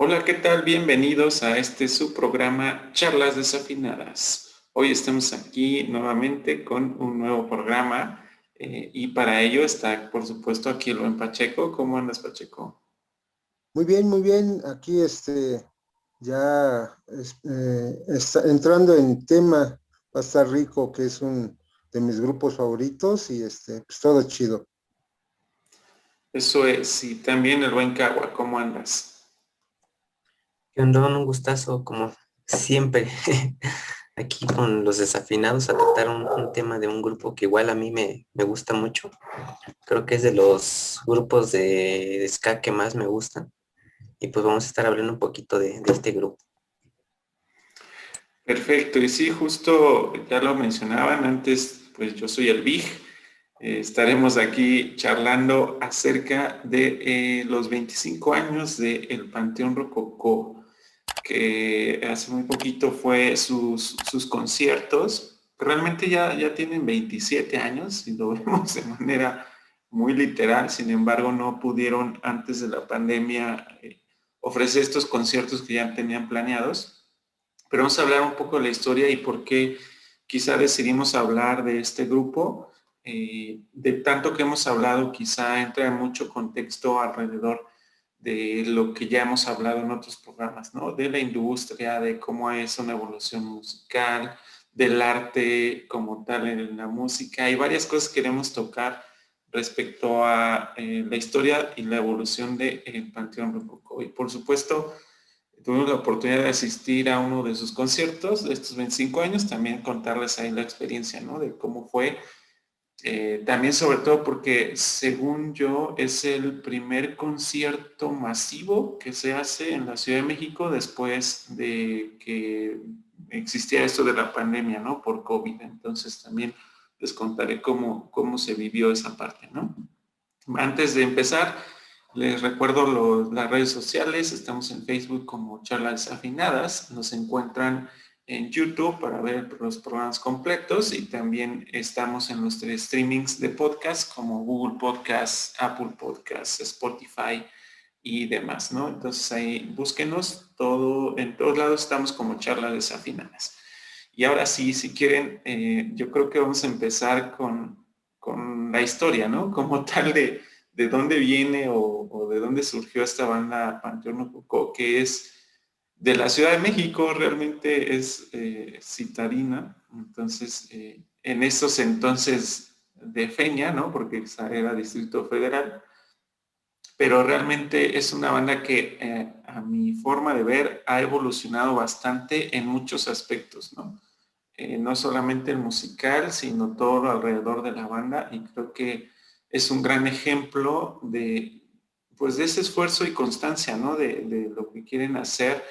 Hola, ¿qué tal? Bienvenidos a este su programa Charlas Desafinadas. Hoy estamos aquí nuevamente con un nuevo programa y para ello está, por supuesto, aquí el buen Pacheco. ¿Cómo andas, Pacheco? Muy bien, muy bien. Aquí entrando en tema, va a estar rico, que es un de mis grupos favoritos y pues todo chido. Eso es, y también el buen Cagua, ¿cómo andas? ¿Qué onda? Un gustazo, como siempre, aquí con los desafinados a tratar un tema de un grupo que igual a mí me gusta mucho. Creo que es de los grupos de ska que más me gustan. Y pues vamos a estar hablando un poquito de este grupo. Perfecto, y sí, justo ya lo mencionaban antes, pues yo soy el Big. Estaremos aquí charlando acerca de los 25 años del Panteón Rococó, que hace muy poquito fue sus conciertos. Realmente ya tienen 27 años, si lo vemos de manera muy literal. Sin embargo, no pudieron antes de la pandemia ofrecer estos conciertos que ya tenían planeados. Pero vamos a hablar un poco de la historia y por qué quizá decidimos hablar de este grupo. De tanto que hemos hablado, quizá entra en mucho contexto alrededor de lo que ya hemos hablado en otros programas, ¿no? De la industria, de cómo es una evolución musical, del arte como tal en la música. Hay varias cosas que queremos tocar respecto a la historia y la evolución del Panteón Rococó. Y por supuesto, tuvimos la oportunidad de asistir a uno de sus conciertos de estos 25 años, también contarles ahí la experiencia, ¿no? De cómo fue. También sobre todo porque según yo es el primer concierto masivo que se hace en la Ciudad de México después de que existía esto de la pandemia, ¿no? Por COVID. Entonces también les contaré cómo se vivió esa parte, ¿no? Antes de empezar, les recuerdo las redes sociales. Estamos en Facebook como Charlas Afinadas. Nos encuentran en YouTube para ver los programas completos y también estamos en los tres streamings de podcast como Google Podcast, Apple Podcast, Spotify y demás, ¿no? Entonces ahí búsquenos todo, en todos lados estamos como Charlas Desafinadas. Y ahora sí, si quieren, yo creo que vamos a empezar con la historia, ¿no? Como tal de dónde viene o de dónde surgió esta banda Panteón Rococó, que es de la Ciudad de México, realmente es citadina. Entonces, en esos entonces de Feña, ¿no? Porque era Distrito Federal, pero realmente es una banda que a mi forma de ver ha evolucionado bastante en muchos aspectos, ¿no? No solamente el musical, sino todo alrededor de la banda y creo que es un gran ejemplo pues de ese esfuerzo y constancia, ¿no? De lo que quieren hacer,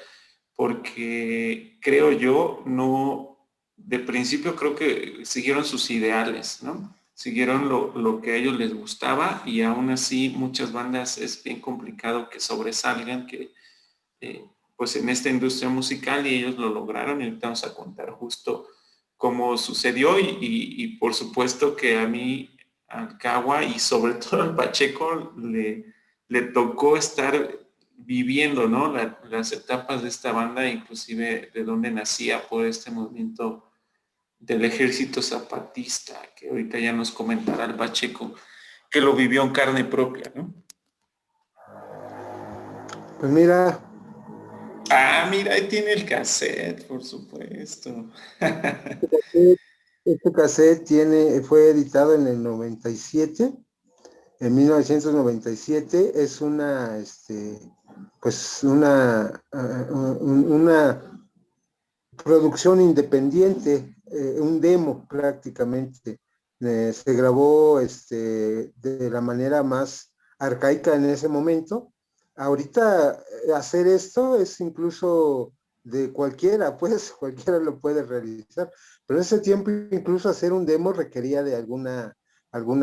porque creo yo, no, de principio creo que siguieron sus ideales, ¿no? Siguieron lo que a ellos les gustaba y aún así muchas bandas es bien complicado que sobresalgan, que eh, pues en esta industria musical y ellos lo lograron y ahorita vamos a contar justo cómo sucedió y por supuesto que a mí, al Cagua y sobre todo al Pacheco le tocó estar viviendo, ¿no? Las etapas de esta banda, inclusive de dónde nacía por este movimiento del ejército zapatista, que ahorita ya nos comentará el Pacheco, que lo vivió en carne propia, ¿no? Pues mira, Ah, mira, ahí tiene el cassette, por supuesto. este cassette fue editado en el 97, en 1997. Es pues una producción independiente, un demo prácticamente. Se grabó de la manera más arcaica en ese momento. Ahorita hacer esto es incluso de cualquiera, pues cualquiera lo puede realizar, pero en ese tiempo incluso hacer un demo requería de alguna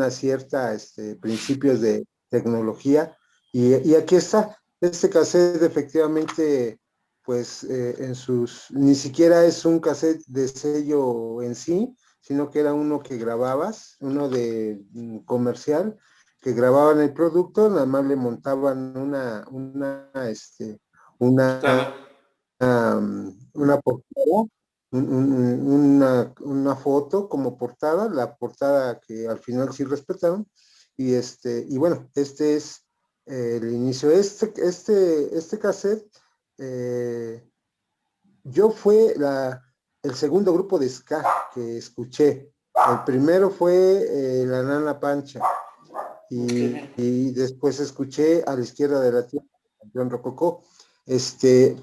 cierta principios de tecnología y aquí está, este cassette efectivamente pues ni siquiera es un cassette de sello en sí, sino que era uno que grababas, uno de comercial, que grababan el producto, nada más le montaban una, Portada. una portada, una foto como portada, la portada que al final sí respetaron, y bueno, este es el inicio. Este cassette, yo fue el segundo grupo de ska que escuché. El primero fue La Nana Pancha, Okay. y después escuché A la izquierda de la tierra, John Rococó.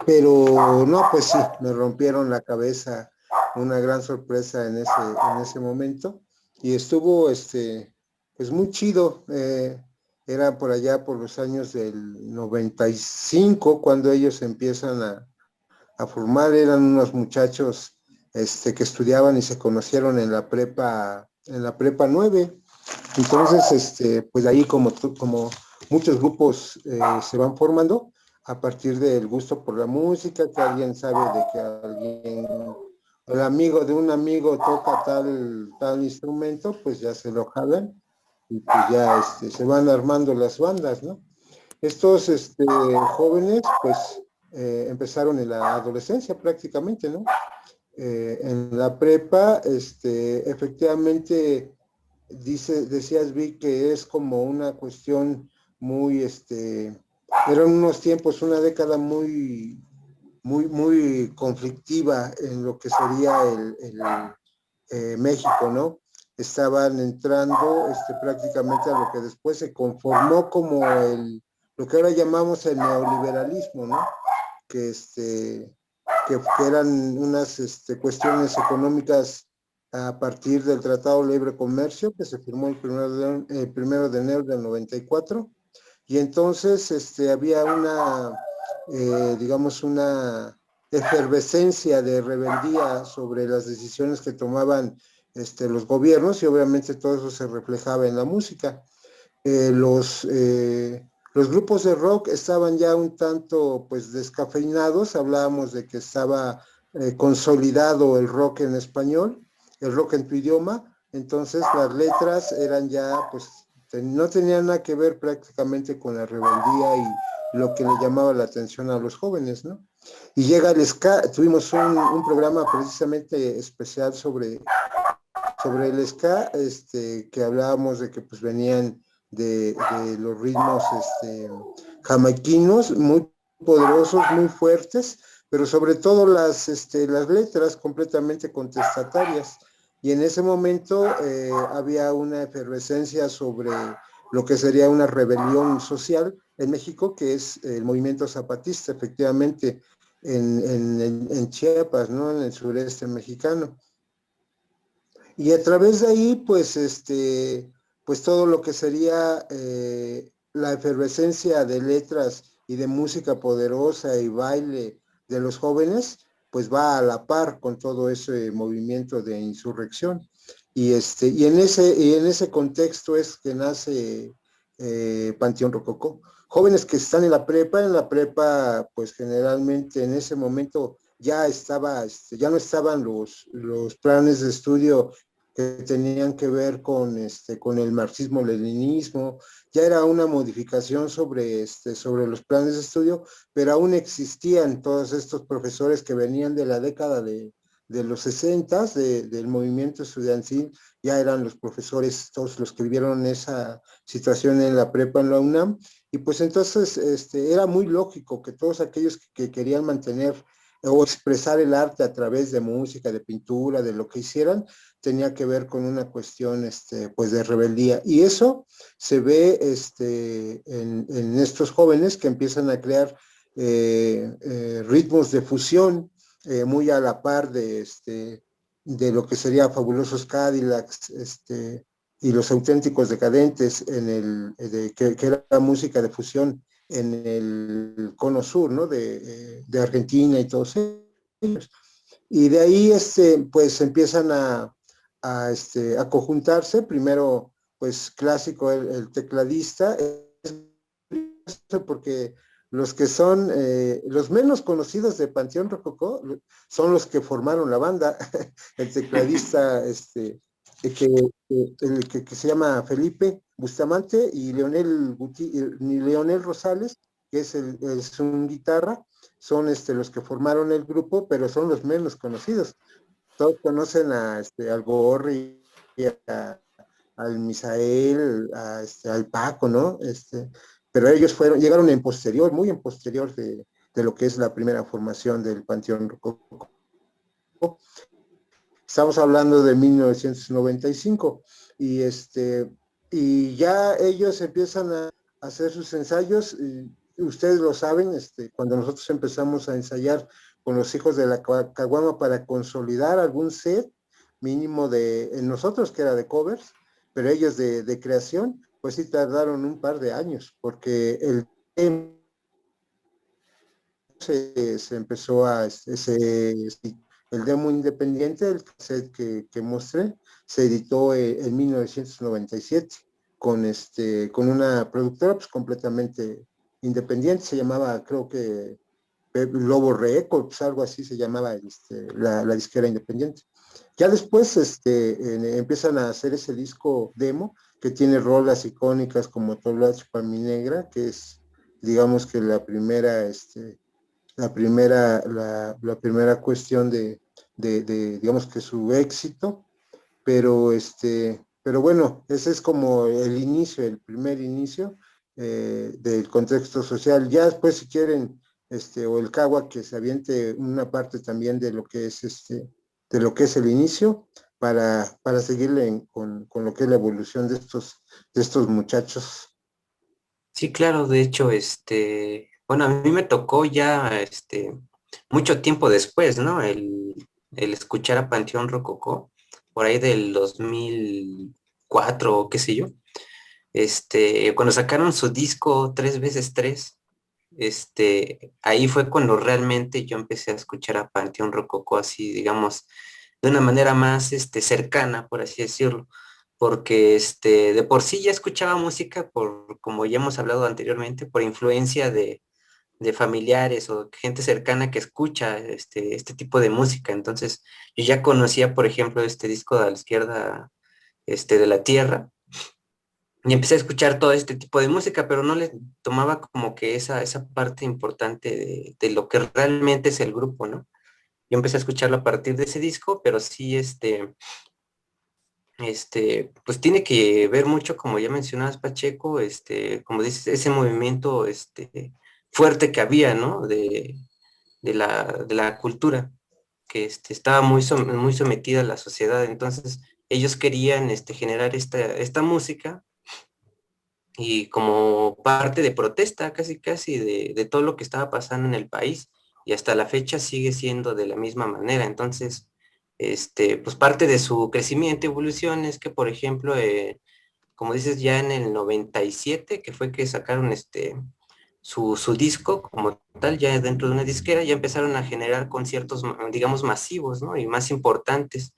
Pero no, pues sí, me rompieron la cabeza, una gran sorpresa en ese momento, y estuvo, pues muy chido. Era por allá por los años del 95 cuando ellos empiezan a formar. Eran unos muchachos, que estudiaban y se conocieron en la prepa 9. Entonces, pues ahí como muchos grupos se van formando a partir del gusto por la música, que alguien sabe de que alguien, el amigo de un amigo toca tal instrumento, pues ya se lo jalan y pues ya se van armando las bandas, ¿no? Estos jóvenes, pues empezaron en la adolescencia prácticamente, ¿no? En la prepa, efectivamente, decías, Vic, que es como una cuestión muy, eran unos tiempos, una década muy conflictiva en lo que sería México, ¿no? Estaban entrando prácticamente a lo que después se conformó como lo que ahora llamamos el neoliberalismo, ¿no? Que, que eran unas cuestiones económicas a partir del Tratado de Libre Comercio, que se firmó el 1 de enero del 94, y entonces había digamos, una efervescencia de rebeldía sobre las decisiones que tomaban los gobiernos, y obviamente todo eso se reflejaba en la música. Los grupos de rock estaban ya un tanto pues descafeinados. Hablábamos de que estaba consolidado el rock en español, el rock en tu idioma. Entonces las letras eran ya pues no tenían nada que ver prácticamente con la rebeldía y lo que le llamaba la atención a los jóvenes, ¿no? Y llega el ska. Tuvimos un programa precisamente especial sobre el ska, que hablábamos de que pues venían de los ritmos jamaiquinos, muy poderosos, muy fuertes, pero sobre todo las letras completamente contestatarias. Y en ese momento había una efervescencia sobre lo que sería una rebelión social en México, que es el movimiento zapatista, efectivamente, en Chiapas, ¿no? En el sureste mexicano. Y a través de ahí, pues, pues todo lo que sería la efervescencia de letras y de música poderosa y baile de los jóvenes, pues va a la par con todo ese movimiento de insurrección. Y en ese contexto es que nace Panteón Rococó. Jóvenes que están en la prepa, pues generalmente en ese momento ya ya no estaban los planes de estudio que tenían que ver con el marxismo-leninismo. Ya era una modificación sobre los planes de estudio, pero aún existían todos estos profesores que venían de la década de los 60, del movimiento estudiantil. Ya eran los profesores, todos los que vivieron esa situación en la prepa en la UNAM, y pues entonces era muy lógico que todos aquellos que querían mantener o expresar el arte a través de música, de pintura, de lo que hicieran, tenía que ver con una cuestión pues de rebeldía. Y eso se ve en estos jóvenes que empiezan a crear ritmos de fusión muy a la par de lo que sería Fabulosos Cadillacs, y Los Auténticos Decadentes, que era la música de fusión en el cono sur, ¿no? De Argentina y todos ellos. Y de ahí, pues empiezan a conjuntarse. Primero, pues clásico, el tecladista, porque los que son los menos conocidos de Panteón Rococó son los que formaron la banda. El tecladista, que se llama Felipe Bustamante, y Leonel Rosales, que es un guitarra, son los que formaron el grupo, pero son los menos conocidos. Todos conocen al Gorri, al Misael, al Paco, ¿no? Pero ellos llegaron en posterior, muy en posterior de lo que es la primera formación del Panteón Rococó. Estamos hablando de 1995 y ya ellos empiezan a hacer sus ensayos. Y ustedes lo saben, cuando nosotros empezamos a ensayar con los hijos de la Caguama para consolidar algún set mínimo en nosotros que era de covers, pero ellos de creación, pues sí tardaron un par de años, porque se empezó el demo independiente, el cassette que mostré, se editó en 1997 con una productora pues, completamente independiente, se llamaba, creo que Lobo Records, algo así se llamaba la disquera independiente. Ya después empiezan a hacer ese disco demo que tiene rolas icónicas como Toloach para mi negra, que es, digamos que la primera cuestión digamos que su éxito, pero bueno, ese es como el inicio, el primer inicio del contexto social. Ya después, si quieren, o el Cagua, que se aviente una parte también de lo que es de lo que es el inicio, para seguirle con lo que es la evolución de estos muchachos. Sí, claro, de hecho, bueno, a mí me tocó ya, mucho tiempo después, ¿no? El escuchar a Panteón Rococó, por ahí del 2004 o qué sé yo. Cuando sacaron su disco 3x3, ahí fue cuando realmente yo empecé a escuchar a Panteón Rococó así, digamos, de una manera más, cercana, por así decirlo, porque, de por sí ya escuchaba música como ya hemos hablado anteriormente, por influencia de familiares o gente cercana que escucha este tipo de música. Entonces, yo ya conocía, por ejemplo, este disco de A la Izquierda, de la Tierra, y empecé a escuchar todo este tipo de música, pero no le tomaba como que esa parte importante de lo que realmente es el grupo, ¿no? Yo empecé a escucharlo a partir de ese disco, pero sí, pues tiene que ver mucho, como ya mencionabas, Pacheco, como dices, ese movimiento, fuerte que había, ¿no? De la cultura, que estaba muy sometida a la sociedad. Entonces, ellos querían, generar esta música y como parte de protesta casi casi de todo lo que estaba pasando en el país, y hasta la fecha sigue siendo de la misma manera. Entonces, pues parte de su crecimiento y evolución es que, por ejemplo, como dices, ya en el 97, que fue que sacaron su disco como tal, ya dentro de una disquera, ya empezaron a generar conciertos, digamos, masivos, ¿no? Y más importantes.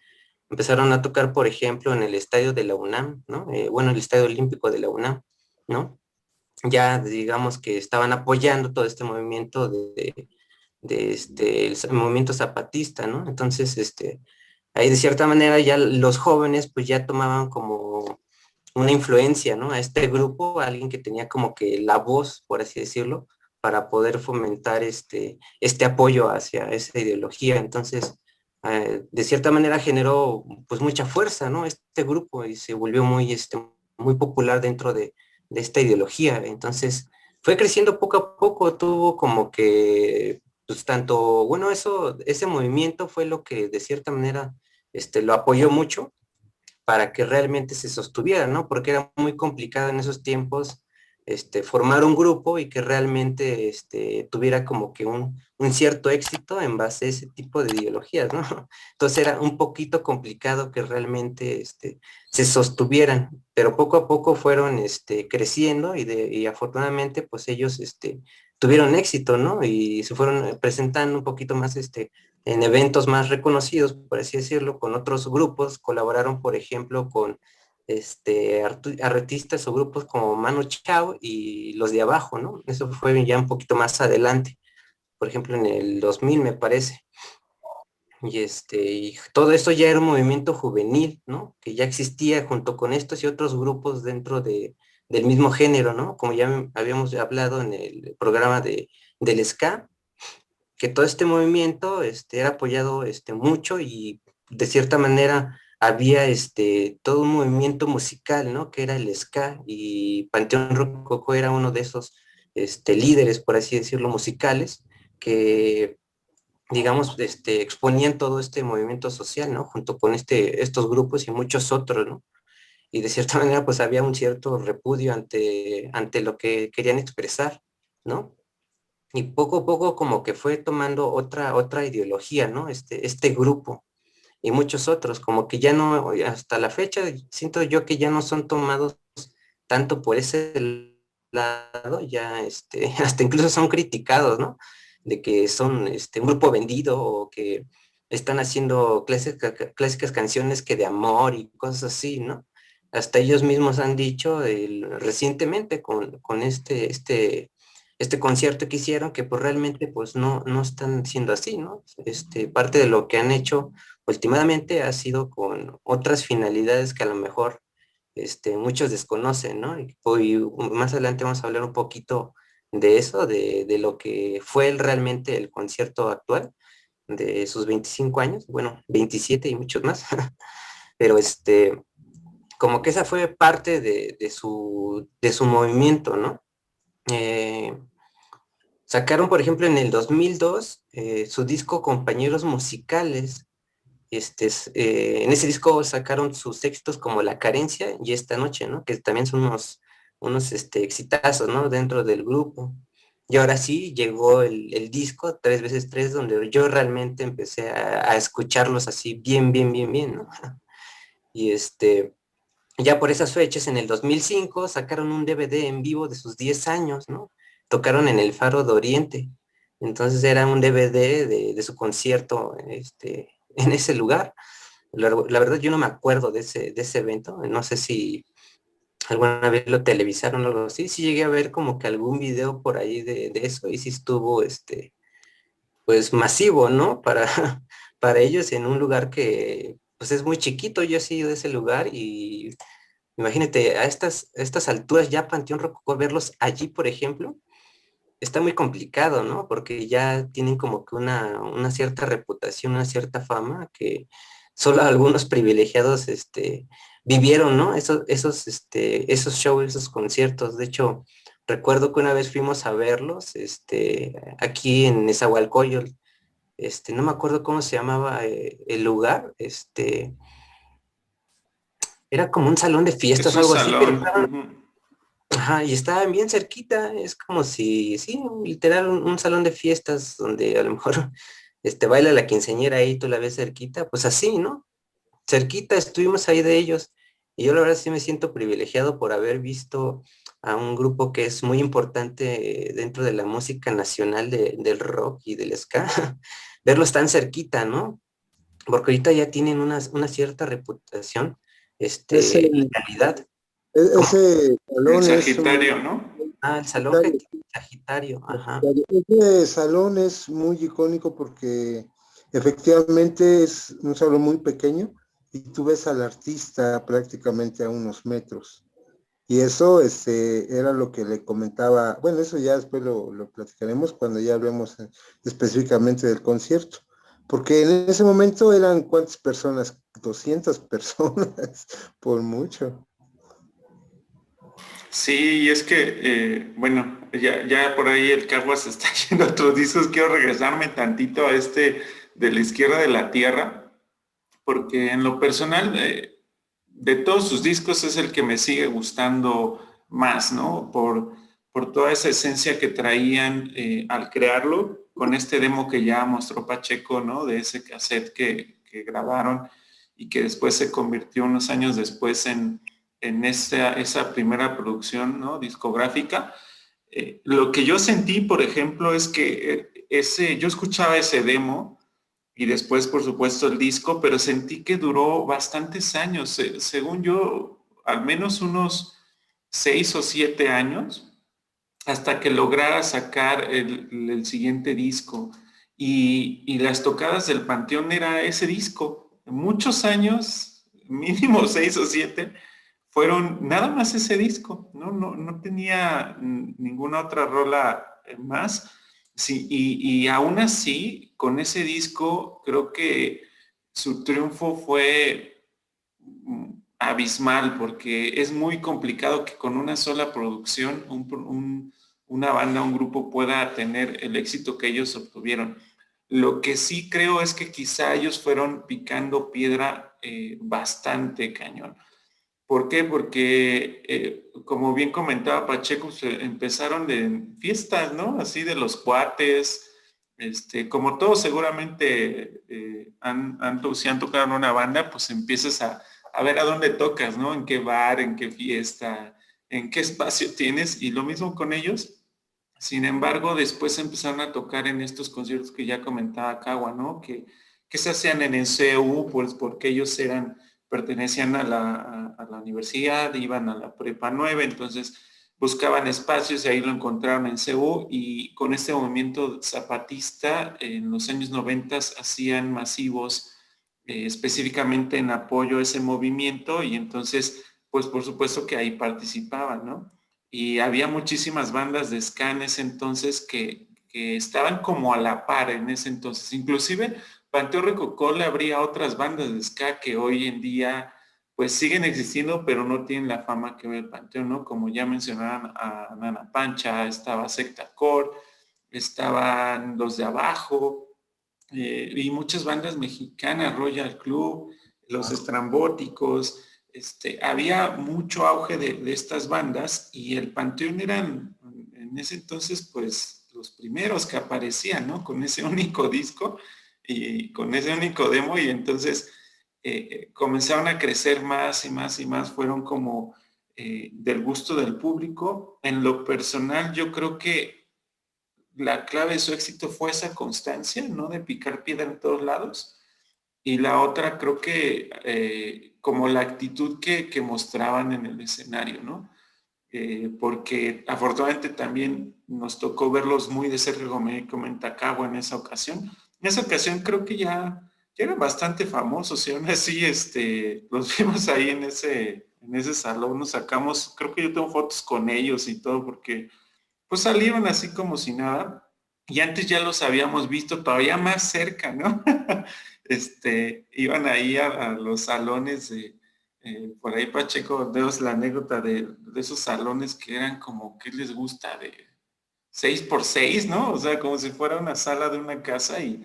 Empezaron a tocar, por ejemplo, en el estadio de la UNAM, ¿no? Bueno, el Estadio Olímpico de la UNAM, ¿no? Ya digamos que estaban apoyando todo este movimiento el movimiento zapatista, ¿no? Entonces, ahí de cierta manera ya los jóvenes pues ya tomaban como una influencia, ¿no? A este grupo, a alguien que tenía como que la voz, por así decirlo, para poder fomentar este apoyo hacia esa ideología. Entonces, de cierta manera generó pues mucha fuerza, ¿no? Este grupo, y se volvió muy popular dentro de esta ideología. Entonces, fue creciendo poco a poco, tuvo como que, pues tanto, bueno, ese movimiento fue lo que de cierta manera lo apoyó mucho para que realmente se sostuviera, ¿no? Porque era muy complicado en esos tiempos formar un grupo y que realmente tuviera como que un cierto éxito en base a ese tipo de ideologías, ¿no? Entonces era un poquito complicado que realmente se sostuvieran, pero poco a poco fueron creciendo y afortunadamente pues ellos tuvieron éxito, ¿no? Y se fueron presentando un poquito más en eventos más reconocidos, por así decirlo, con otros grupos. Colaboraron, por ejemplo, con artistas o grupos como Manu Chao y Los de Abajo, ¿no? Eso fue ya un poquito más adelante, por ejemplo, en el 2000 me parece. Y todo esto ya era un movimiento juvenil, ¿no? Que ya existía junto con estos y otros grupos dentro del mismo género, ¿no? Como ya habíamos hablado en el programa del ska, que todo este movimiento era apoyado mucho y de cierta manera había todo un movimiento musical, ¿no? Que era el ska, y Panteón Rococó era uno de esos líderes, por así decirlo, musicales, que digamos, exponían todo este movimiento social, ¿no? Junto con estos grupos y muchos otros, ¿no? Y de cierta manera, pues había un cierto repudio ante lo que querían expresar, ¿no? Y poco a poco como que fue tomando otra ideología, ¿no? Este grupo y muchos otros, como que ya no, hasta la fecha, siento yo que ya no son tomados tanto por ese lado, ya hasta incluso son criticados, ¿no? De que son un grupo vendido o que están haciendo clásicas canciones que de amor y cosas así, ¿no? Hasta ellos mismos han dicho recientemente con este concierto que hicieron que pues realmente pues no están siendo así, ¿no? Parte de lo que han hecho últimamente ha sido con otras finalidades que a lo mejor muchos desconocen, ¿no? Y hoy, más adelante vamos a hablar un poquito de eso, de lo que fue realmente el concierto actual, de sus 25 años, bueno, 27 y muchos más, pero como que esa fue parte de su movimiento, ¿no? Sacaron, por ejemplo, en el 2002 su disco Compañeros Musicales. En ese disco sacaron sus éxitos como La Carencia y Esta Noche, ¿no? Que también son unos exitazos, ¿no? Dentro del grupo. Y ahora sí llegó el disco 3x3, donde yo realmente empecé a escucharlos así bien, bien, bien, bien, ¿no? Y ya por esas fechas, en el 2005, sacaron un DVD en vivo de sus 10 años, ¿no? Tocaron en el Faro de Oriente. Entonces era un DVD de su concierto en ese lugar. La verdad yo no me acuerdo de ese evento, no sé si alguna vez lo televisaron o algo así, sí llegué a ver como que algún video por ahí de eso y sí estuvo pues masivo, ¿no? Para, para ellos en un lugar que pues es muy chiquito. Yo he sido de ese lugar y imagínate a estas alturas ya Panteón Rococó verlos allí, por ejemplo, está muy complicado, ¿no? Porque ya tienen como que una cierta reputación, una cierta fama que solo algunos privilegiados vivieron, ¿no? Esos shows, esos conciertos. De hecho, recuerdo que una vez fuimos a verlos aquí en Nezahualcóyotl. No me acuerdo cómo se llamaba el lugar. Era como un salón de Es fiestas o un algo así, pero salón. Ujú. ajá, y estaban bien cerquita. Es como si, sí, literal, un salón de fiestas donde a lo mejor baila la quinceañera ahí, tú la ves cerquita, pues así, ¿no? Cerquita estuvimos ahí de ellos. Y yo la verdad sí me siento privilegiado por haber visto a un grupo que es muy importante dentro de la música nacional del rock y del ska, verlos tan cerquita, ¿no? Porque ahorita ya tienen una cierta reputación, Ese, y calidad. ¿Cómo? ese El salón es un Sagitario, ¿no? Ah, el Salón Sagitario. Sagitario, ajá. Sagitario. Ese salón es muy icónico porque efectivamente es un salón muy pequeño y tú ves al artista prácticamente a unos metros. Y eso era lo que le comentaba, bueno, eso ya después lo platicaremos cuando ya hablemos específicamente del concierto, porque en ese momento eran ¿cuántas personas? 200 personas, por mucho. Sí, y es que, bueno, ya por ahí el Caguas está yendo a otros discos. Quiero regresarme tantito a de la izquierda de la tierra, porque en lo personal, de todos sus discos es el que me sigue gustando más, ¿no? Por toda esa esencia que traían al crearlo, con este demo que ya mostró Pacheco, ¿no? De ese cassette que grabaron y que después se convirtió unos años después en esa primera producción, ¿no? Discográfica. Lo que yo sentí, por ejemplo, es que yo escuchaba ese demo y después, por supuesto, el disco, pero sentí que duró bastantes años, según yo, al menos unos 6 o 7 años, hasta que lograra sacar el siguiente disco. Y las tocadas del Panteón era ese disco. Muchos años, mínimo 6 o 7, fueron nada más ese disco. No tenía ninguna otra rola más. Sí, y aún así, con ese disco, creo que su triunfo fue abismal, porque es muy complicado que con una sola producción una banda, un grupo pueda tener el éxito que ellos obtuvieron. Lo que sí creo es que quizá ellos fueron picando piedra bastante cañón. ¿Por qué? Porque, como bien comentaba Pacheco, empezaron de fiestas, ¿no? Así de los cuates, como todos seguramente si han tocado en una banda, pues empiezas a ver a dónde tocas, ¿no? En qué bar, en qué fiesta, en qué espacio tienes, y lo mismo con ellos. Sin embargo, después empezaron a tocar en estos conciertos que ya comentaba Cagua, ¿no? Que se hacían en el CEU, pues porque ellos pertenecían a la universidad, iban a la prepa 9, entonces buscaban espacios y ahí lo encontraron en CEU, y con este movimiento zapatista en los años 90 hacían masivos específicamente en apoyo a ese movimiento, y entonces, pues por supuesto que ahí participaban, ¿no? Y había muchísimas bandas de ska en ese entonces que estaban como a la par en ese entonces. Inclusive Panteón Rococó le abría a otras bandas de ska que hoy en día pues siguen existiendo, pero no tienen la fama que ve el Panteón, ¿no? Como ya mencionaban a Nana Pancha, estaba Secta Core, estaban Los de Abajo, y muchas bandas mexicanas, Royal Club, Los Estrambóticos. Había mucho auge de estas bandas, y el Panteón eran en ese entonces pues los primeros que aparecían, ¿no? Con ese único disco y con ese único demo, y entonces comenzaron a crecer más y más y más, fueron como del gusto del público. En lo personal, yo creo que la clave de su éxito fue esa constancia, ¿no? De picar piedra en todos lados. Y la otra, creo que como la actitud que mostraban en el escenario, ¿no? Porque afortunadamente también nos tocó verlos muy de cerca, como me comenta Cabo en esa ocasión. En esa ocasión creo que ya eran bastante famosos, y aún así los vimos ahí en ese salón, nos sacamos, creo que yo tengo fotos con ellos y todo, porque pues salieron así como si nada, y antes ya los habíamos visto todavía más cerca, ¿no? Iban ahí a los salones por ahí Pacheco, vemos la anécdota de esos salones que eran como, ¿qué les gusta? De 6 por 6, ¿no? O sea, como si fuera una sala de una casa, y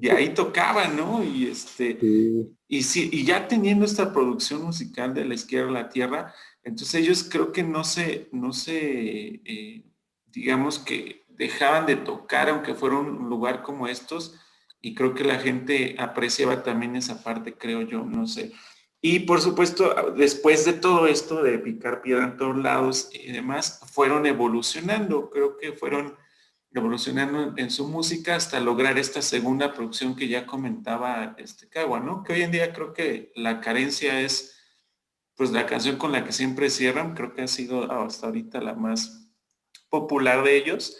ahí tocaban, ¿no? Sí. Y sí, y ya teniendo esta producción musical de La Izquierda a la Tierra, entonces ellos creo que digamos que dejaban de tocar, aunque fuera un lugar como estos, y creo que la gente apreciaba también esa parte, creo yo, no sé. Y por supuesto, después de todo esto, de picar piedra en todos lados y demás, fueron evolucionando, creo que fueron evolucionando en su música hasta lograr esta segunda producción que ya comentaba Cagua, ¿no? Que hoy en día creo que la carencia es pues la canción con la que siempre cierran, creo que ha sido hasta ahorita la más popular de ellos.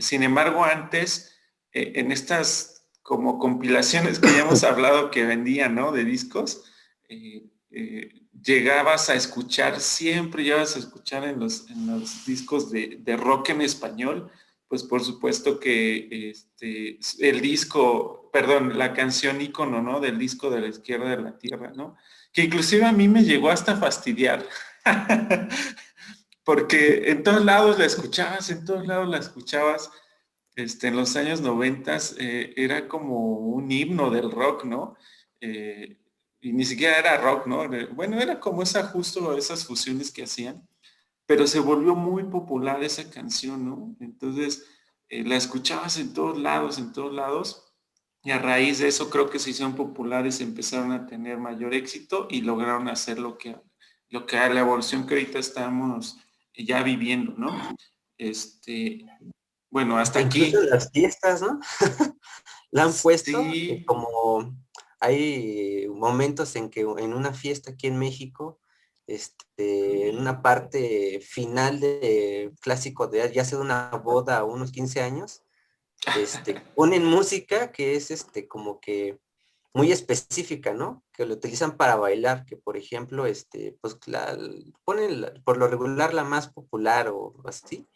Sin embargo, antes, en estas como compilaciones que ya hemos hablado que vendían, ¿no? De discos, llegabas a escuchar, siempre llegabas a escuchar en los discos de rock en español, pues por supuesto que el disco, perdón, la canción ícono, ¿no? Del disco de La Izquierda de la Tierra, ¿no? Que inclusive a mí me llegó hasta fastidiar. Porque en todos lados la escuchabas, en todos lados la escuchabas. En los años 90 era como un himno del rock, ¿no? Eh, y ni siquiera era rock, ¿no? Bueno, era como justo esas fusiones que hacían, pero se volvió muy popular esa canción, ¿no? Entonces la escuchabas en todos lados, y a raíz de eso creo que se hicieron populares, empezaron a tener mayor éxito y lograron hacer lo que a la evolución que ahorita estamos ya viviendo, ¿no? Bueno, hasta Hasta incluso aquí. en las fiestas, ¿no? La han puesto Sí, como hay momentos en que en una fiesta aquí en México, en una parte final de clásico de ya sea de una boda o unos 15 años, ponen música que es como que muy específica, ¿no? Que lo utilizan para bailar, que por ejemplo, pues ponen por lo regular la más popular o así,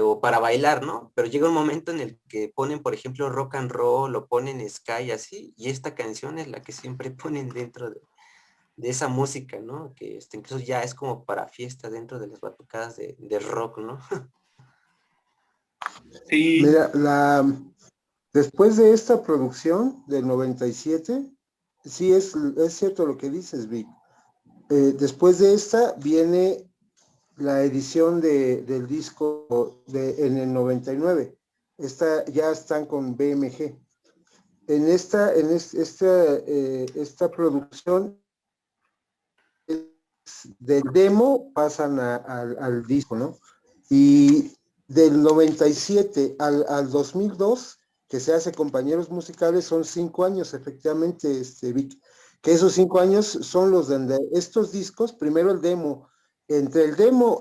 o para bailar, ¿no? Pero llega un momento en el que ponen, por ejemplo, rock and roll o ponen ska y así, y esta canción es la que siempre ponen dentro de esa música, ¿no? Que incluso ya es como para fiesta dentro de las batucadas de rock, ¿no? Sí, Mira, después de esta producción del 97, sí es cierto lo que dices, Vic. Después de esta viene la edición del disco en el 99. Esta ya están con BMG. Esta producción del demo pasan al disco, ¿no? Y del 97 al 2002, que se hace Compañeros Musicales, son 5 años, efectivamente, Vic, que esos 5 años son los de estos discos, primero el demo, entre el demo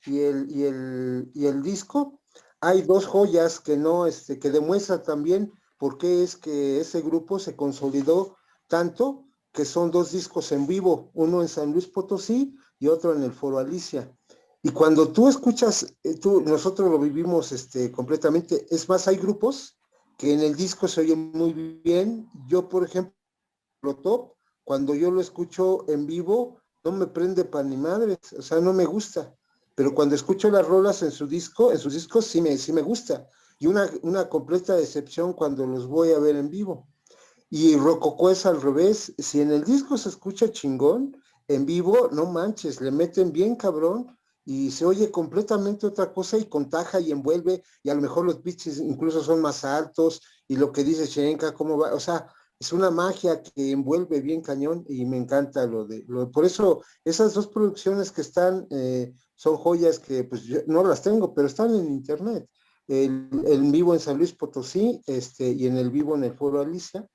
y el disco, hay dos joyas que no, que demuestran también por qué es que ese grupo se consolidó tanto, que son dos discos en vivo, uno en San Luis Potosí y otro en el Foro Alicia. Y cuando tú escuchas, nosotros lo vivimos completamente, es más, hay grupos que en el disco se oyen muy bien. Yo, por ejemplo, Top, cuando yo lo escucho en vivo, no me prende pan ni madres, o sea, no me gusta. Pero cuando escucho las rolas en sus discos sí me gusta. Y una completa decepción cuando los voy a ver en vivo. Y Rococó es al revés. Si en el disco se escucha chingón, en vivo, no manches, le meten bien cabrón y se oye completamente otra cosa y contagia y envuelve, y a lo mejor los pitches incluso son más altos, y lo que dice Shenka, cómo va, o sea, es una magia que envuelve bien cañón y me encanta por eso esas dos producciones que están, son joyas que pues yo no las tengo, pero están en internet. El vivo en San Luis Potosí, y en el vivo en el Foro Alicia,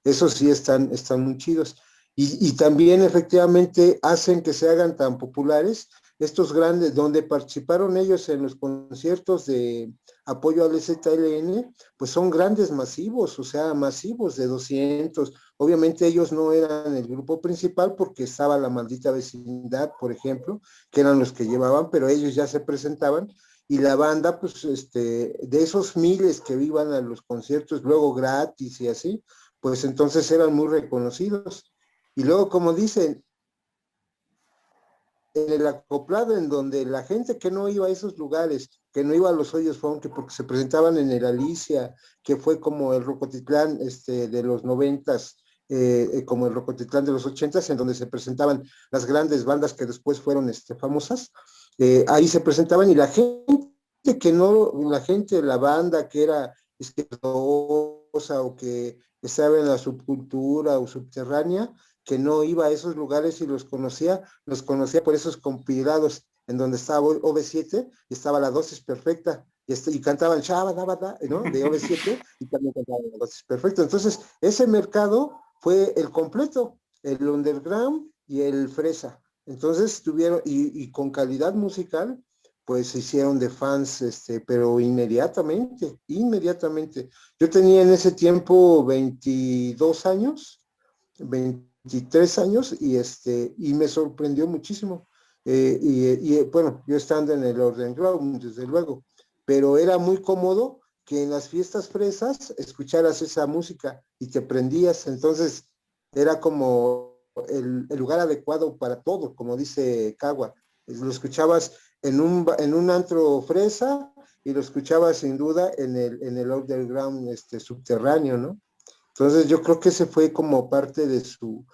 esos sí están muy chidos. Y también efectivamente hacen que se hagan tan populares estos grandes, donde participaron ellos en los conciertos de apoyo al ZLN, pues son grandes masivos, o sea, masivos de 200. Obviamente ellos no eran el grupo principal porque estaba La Maldita Vecindad, por ejemplo, que eran los que llevaban, pero ellos ya se presentaban y la banda, pues, de esos miles que iban a los conciertos luego gratis y así, pues entonces eran muy reconocidos. Y luego, como dicen, en el acoplado en donde la gente que no iba a esos lugares, que no iba a los hoyos funk, porque se presentaban en el Alicia, que fue como el Rocotitlán de los 90s, como el Rocotitlán de los 80s, en donde se presentaban las grandes bandas que después fueron famosas, ahí se presentaban y la gente que no, la gente, la banda que era izquierdosa o que estaba en la subcultura o subterránea, que no iba a esos lugares y los conocía por esos compilados en donde estaba OV7 y estaba la dosis perfecta y cantaban Chava, ¿no? De OV7 y también cantaban la dosis perfecta. Entonces, ese mercado fue el completo, el underground y el fresa. Entonces tuvieron, y con calidad musical, pues se hicieron de fans, pero inmediatamente. Yo tenía en ese tiempo 22 años, 23 años y me sorprendió muchísimo. Bueno, yo estando en el Orden Ground, desde luego, pero era muy cómodo que en las fiestas fresas escucharas esa música y te prendías, entonces era como el lugar adecuado para todo, como dice Cagua. Lo escuchabas en un antro fresa y lo escuchabas sin duda en el underground subterráneo, ¿no? Entonces yo creo que ese fue como parte de su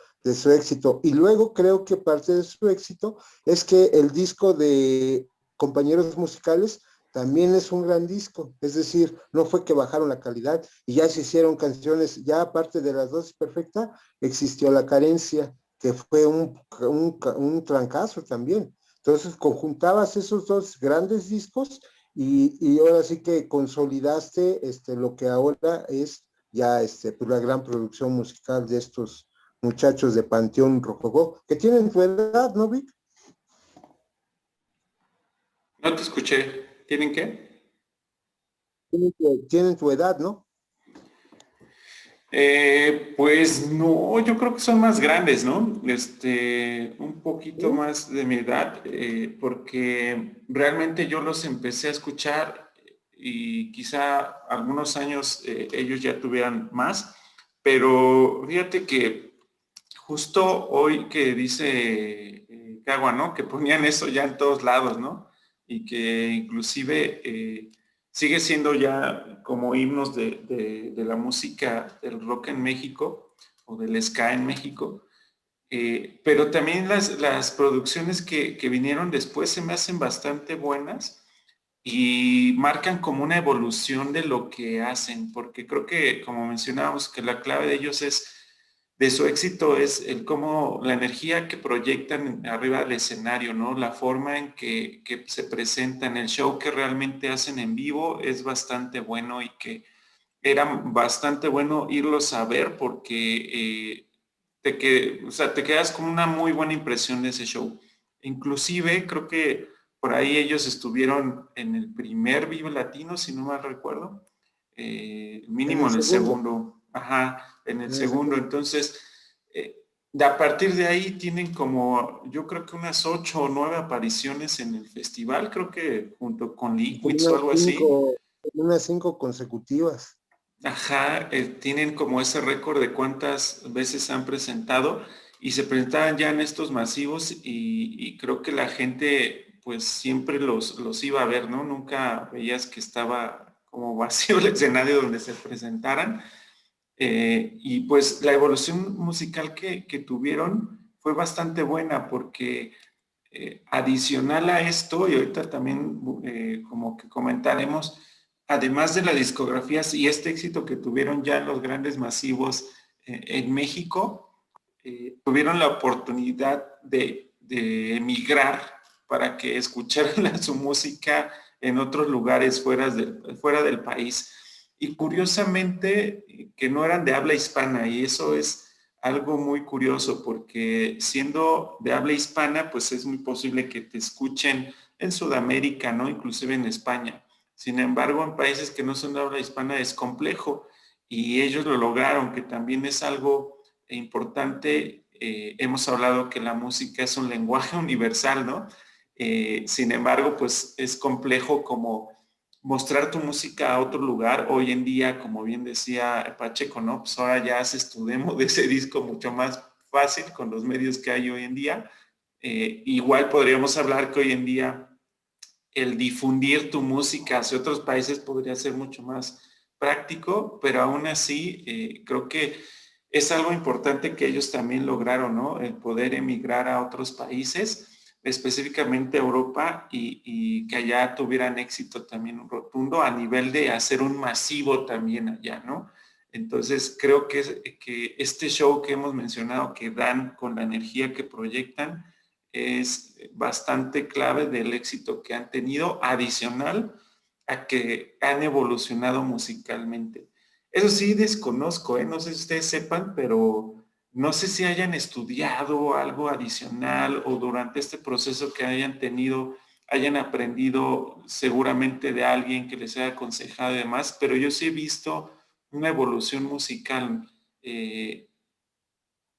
éxito. Y luego creo que parte de su éxito es que el disco de Compañeros Musicales también es un gran disco. Es decir, no fue que bajaron la calidad y ya se hicieron canciones, ya aparte de las dosis perfecta, existió La Carencia, que fue un trancazo también. Entonces conjuntabas esos dos grandes discos y ahora sí que consolidaste lo que ahora es ya pues la gran producción musical de estos muchachos de Panteón Rococó, que tienen tu edad, ¿no, Vic? no te escuché. ¿Tienen qué? Tienen tu edad, ¿no? Pues no, yo creo que son más grandes, ¿no? Un poquito ¿Sí? más de mi edad, porque realmente yo los empecé a escuchar y quizá algunos años ellos ya tuvieran más, pero fíjate que justo hoy que dice Cagua, ¿no? Que ponían eso ya en todos lados, ¿no? Y que inclusive sigue siendo ya como himnos de la música del rock en México o del ska en México. Pero también las producciones que vinieron después se me hacen bastante buenas y marcan como una evolución de lo que hacen, porque creo que, como mencionábamos, que la clave de ellos es, de su éxito es el cómo, la energía que proyectan arriba del escenario, ¿no? La forma en que se presentan, el show que realmente hacen en vivo es bastante bueno y que era bastante bueno irlos a ver porque o sea, te quedas con una muy buena impresión de ese show. Inclusive creo que por ahí ellos estuvieron en el primer Vive Latino, si no mal recuerdo, En mínimo el en el segundo. segundo, ajá, en el En el segundo. segundo. Entonces, a partir de ahí tienen como, yo creo que unas 8 o 9 apariciones en el festival, creo que junto con Como Liquids o algo así. unas 5 consecutivas. Ajá, tienen como ese récord de cuántas veces han presentado y se presentaban ya en estos masivos y creo que la gente pues siempre los iba a ver, ¿no? Nunca veías que estaba como vacío el escenario donde se presentaran. Y pues la evolución musical que tuvieron fue bastante buena porque adicional a esto, y ahorita también como que comentaremos, además de las discografías y este éxito que tuvieron ya en los grandes masivos en México, tuvieron la oportunidad de emigrar para que escucharan su música en otros lugares fuera del país. Y curiosamente, que no eran de habla hispana, y eso es algo muy curioso porque siendo de habla hispana, pues es muy posible que te escuchen en Sudamérica, ¿no? Inclusive en España. Sin embargo, en países que no son de habla hispana es complejo y ellos lo lograron, que también es algo importante. Hemos hablado que la música es un lenguaje universal, ¿no? Sin embargo, pues es complejo como mostrar tu música a otro lugar. Hoy en día, como bien decía Pacheco, ¿no? Pues ahora ya haces tu demo de ese disco mucho más fácil con los medios que hay hoy en día. Igual podríamos hablar que hoy en día el difundir tu música hacia otros países podría ser mucho más práctico, pero aún así creo que es algo importante que ellos también lograron, ¿no? El poder emigrar a otros países, específicamente a Europa, y que allá tuvieran éxito también un rotundo a nivel de hacer un masivo también allá, ¿no? Entonces creo que este show que hemos mencionado que dan con la energía que proyectan, es bastante clave del éxito que han tenido, adicional a que han evolucionado musicalmente. Eso sí, desconozco, no sé si ustedes sepan, pero no sé si hayan estudiado algo adicional o durante este proceso que hayan tenido, hayan aprendido seguramente de alguien que les haya aconsejado y demás, pero yo sí he visto una evolución musical.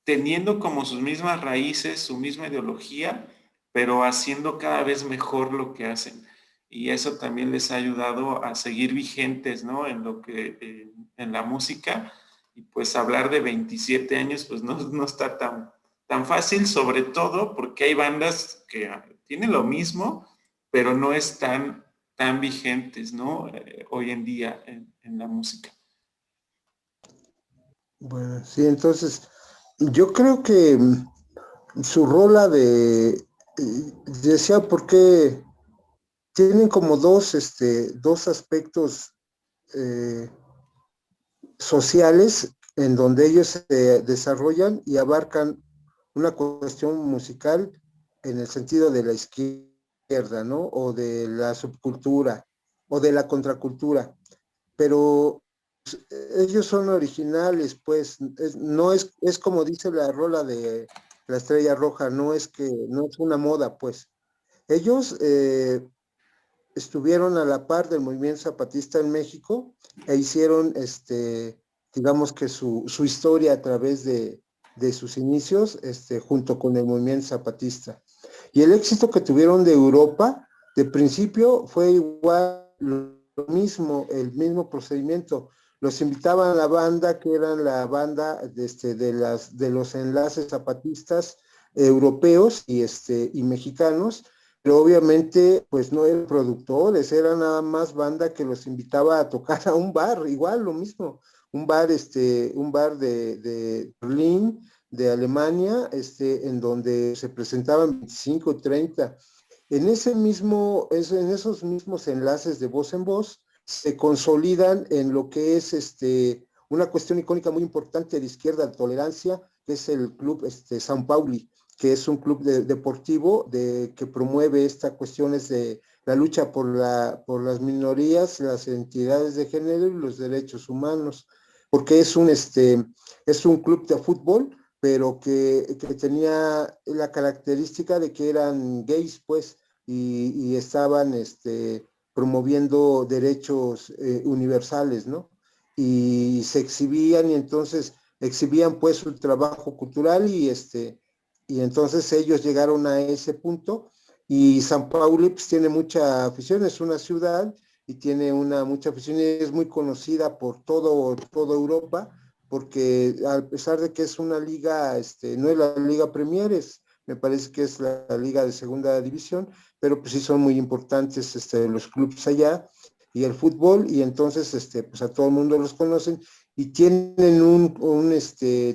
Teniendo como sus mismas raíces, su misma ideología, pero haciendo cada vez mejor lo que hacen. Y eso también les ha ayudado a seguir vigentes, ¿no? En lo que, en la música. Y pues hablar de 27 años, pues no está tan fácil, sobre todo porque hay bandas que tienen lo mismo, pero no están tan vigentes, ¿no? Hoy en día en la música. Bueno, sí, entonces, yo creo que su rola decía, porque tienen como dos aspectos eh, sociales en donde ellos se desarrollan y abarcan una cuestión musical en el sentido de la izquierda, ¿no? O de la subcultura o de la contracultura. Pero ellos son originales, pues, no es como dice la rola de la Estrella Roja, no es una moda, pues. Ellos estuvieron a la par del movimiento zapatista en México e hicieron digamos que su historia a través de sus inicios, junto con el movimiento zapatista. Y el éxito que tuvieron de Europa, de principio, fue igual lo mismo, el mismo procedimiento. Los invitaban a la banda, que eran la banda de los enlaces zapatistas europeos y mexicanos, pero obviamente pues no eran productores, era nada más banda que los invitaba a tocar a un bar, igual lo mismo, un bar de Berlín, de Alemania, en donde se presentaban 25, 30. En en esos mismos enlaces de voz en voz, se consolidan en lo que es una cuestión icónica muy importante de izquierda, de tolerancia, que es el club San Pauli, que es un club deportivo que promueve estas cuestiones de la lucha por las minorías, las identidades de género y los derechos humanos, porque es un club de fútbol, pero que tenía la característica de que eran gays, pues, y estaban promoviendo derechos universales, ¿no? Y se exhibían y entonces exhibían pues su trabajo cultural y entonces ellos llegaron a ese punto y San Paulo pues, tiene mucha afición, es una ciudad y tiene mucha afición y es muy conocida por toda Europa porque a pesar de que es una liga, no es la Liga Premier, me parece que es la liga de segunda división, pero pues sí son muy importantes los clubes allá y el fútbol, y entonces pues a todo el mundo los conocen y tienen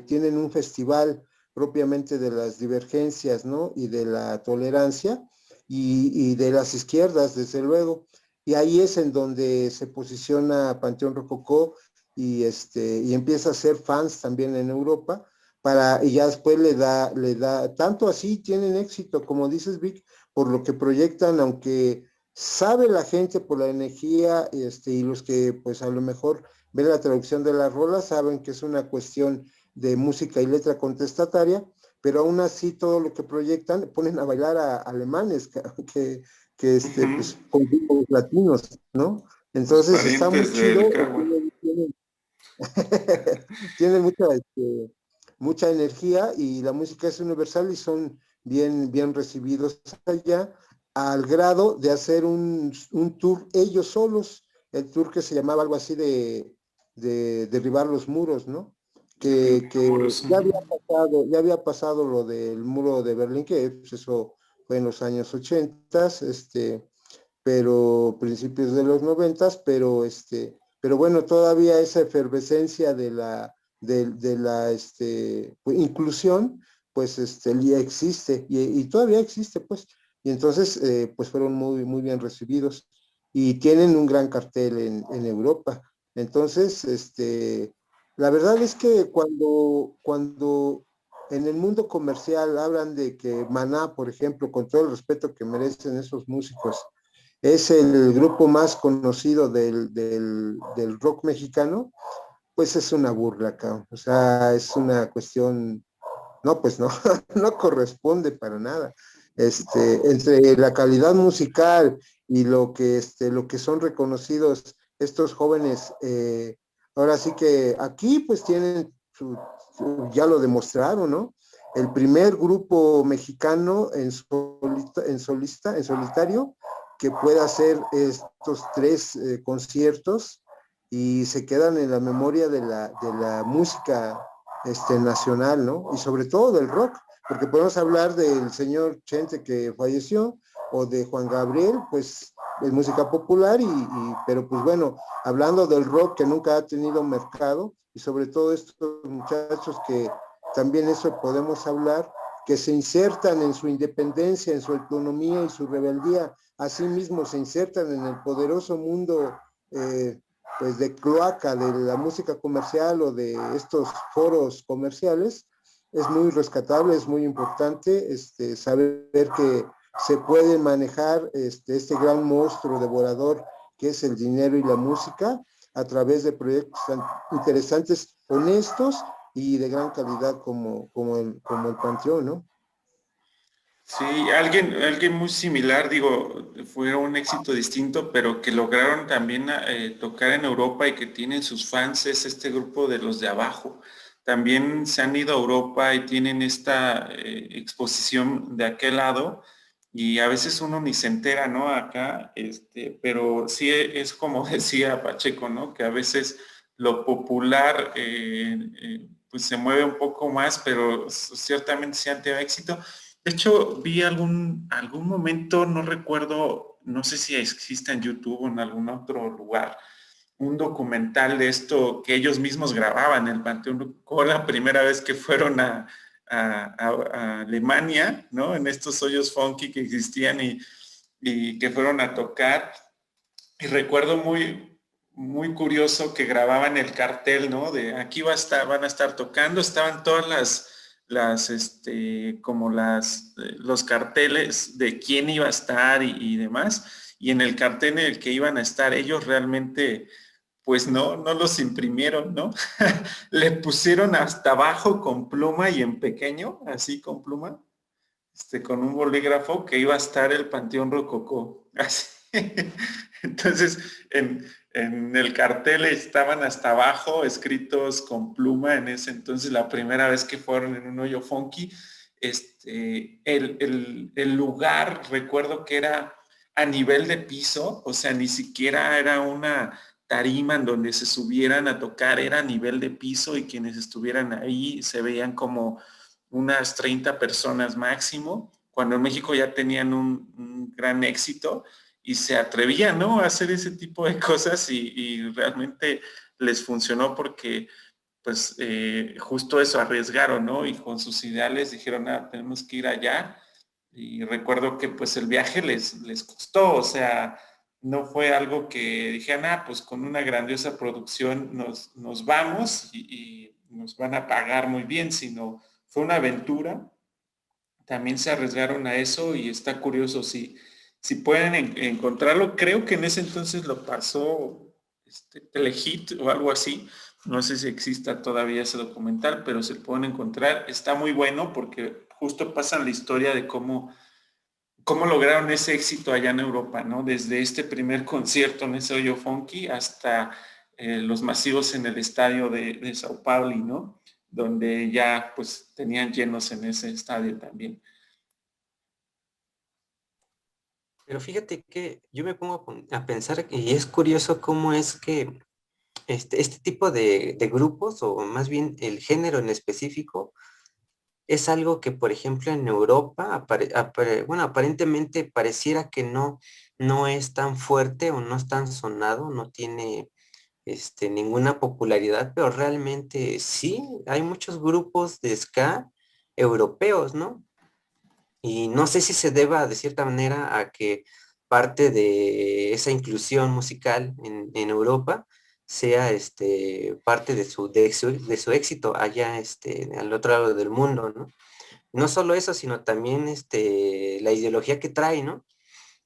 tienen un festival propiamente de las divergencias, ¿no? Y de la tolerancia y de las izquierdas, desde luego. Y ahí es en donde se posiciona Panteón Rococó y empieza a ser fans también en Europa, y ya después le da, tanto así tienen éxito, como dices, Vic, por lo que proyectan, aunque sabe la gente por la energía, y los que pues a lo mejor ven la traducción de las rolas, saben que es una cuestión de música y letra contestataria, pero aún así todo lo que proyectan ponen a bailar a alemanes pues, con grupos latinos, ¿no? Los Entonces está muy parientes chido, del Cagua. tiene mucha energía y la música es universal y son bien recibidos allá, al grado de hacer un tour ellos solos, el tour que se llamaba algo así de derribar los muros, ¿no? Que Muros. ya había pasado lo del muro de Berlín, que pues, eso fue en los años 80, pero principios de los 90, pero bueno, todavía esa efervescencia de la pues, inclusión, pues ya existe y todavía existe, pues. Y entonces, pues fueron muy bien recibidos y tienen un gran cartel en Europa. Entonces, la verdad es que cuando en el mundo comercial hablan de que Maná, por ejemplo, con todo el respeto que merecen esos músicos, es el grupo más conocido del rock mexicano, pues es una burla, cabrón. O sea, es una cuestión, no, pues no, no corresponde para nada. Entre la calidad musical y lo que son reconocidos estos jóvenes, ahora sí que aquí pues tienen ya lo demostraron, ¿no? El primer grupo mexicano en solitario que pueda hacer estos tres conciertos y se quedan en la memoria de la música nacional, ¿no? Y sobre todo del rock, porque podemos hablar del señor Chente que falleció o de Juan Gabriel, pues es música popular, pero pues bueno, hablando del rock que nunca ha tenido mercado y sobre todo estos muchachos que también eso podemos hablar, que se insertan en su independencia, en su autonomía y su rebeldía, asimismo se insertan en el poderoso mundo pues de cloaca de la música comercial o de estos foros comerciales, es muy rescatable, es muy importante saber que se puede manejar este gran monstruo devorador que es el dinero y la música a través de proyectos tan interesantes, honestos y de gran calidad como el Panteón, ¿no? Sí, alguien muy similar, digo, fue un éxito distinto, pero que lograron también tocar en Europa y que tienen sus fans, es este grupo de Los de Abajo. También se han ido a Europa y tienen esta exposición de aquel lado y a veces uno ni se entera, ¿no? Acá, pero sí es como decía Pacheco, ¿no? Que a veces lo popular pues se mueve un poco más, pero ciertamente sí han tenido éxito. De hecho, vi algún momento, no recuerdo, no sé si existe en YouTube o en algún otro lugar, un documental de esto que ellos mismos grababan en el Panteón Rococó la primera vez que fueron a Alemania, ¿no? En estos hoyos funky que existían y que fueron a tocar. Y recuerdo muy curioso que grababan el cartel, ¿no? De aquí van a estar tocando, estaban todas como los carteles de quién iba a estar y demás. Y en el cartel en el que iban a estar ellos realmente, pues no los imprimieron, ¿no? Le pusieron hasta abajo con pluma y en pequeño, así con pluma, con un bolígrafo que iba a estar el Panteón Rococó. Así. Entonces, en el cartel estaban hasta abajo escritos con pluma en ese entonces, la primera vez que fueron en un hoyo funky. El lugar, recuerdo que era a nivel de piso, o sea, ni siquiera era una tarima en donde se subieran a tocar, era a nivel de piso y quienes estuvieran ahí se veían como unas 30 personas máximo, cuando en México ya tenían un gran éxito y se atrevían, ¿no? A hacer ese tipo de cosas y realmente les funcionó porque pues justo eso arriesgaron, ¿no? Y con sus ideales dijeron, ah, tenemos que ir allá. Y recuerdo que pues el viaje les costó, o sea, no fue algo que dijeran, ah, pues con una grandiosa producción nos vamos y nos van a pagar muy bien, sino fue una aventura. También se arriesgaron a eso y está curioso si pueden encontrarlo. Creo que en ese entonces lo pasó Telehit o algo así. No sé si exista todavía ese documental, pero se pueden encontrar. Está muy bueno porque justo pasan la historia de cómo lograron ese éxito allá en Europa, ¿no? Desde este primer concierto en ese hoyo funky hasta los masivos en el estadio de Sao Paulo, ¿no? Donde ya pues tenían llenos en ese estadio también. Pero fíjate que yo me pongo a pensar y es curioso cómo es que este tipo de grupos, o más bien el género en específico, es algo que, por ejemplo, en Europa, bueno, aparentemente pareciera que no es tan fuerte o no es tan sonado, no tiene ninguna popularidad, pero realmente sí, hay muchos grupos de ska europeos, ¿no? Y no sé si se deba de cierta manera a que parte de esa inclusión musical en Europa sea parte de su éxito allá al otro lado del mundo, ¿no? No solo eso, sino también la ideología que trae, ¿no?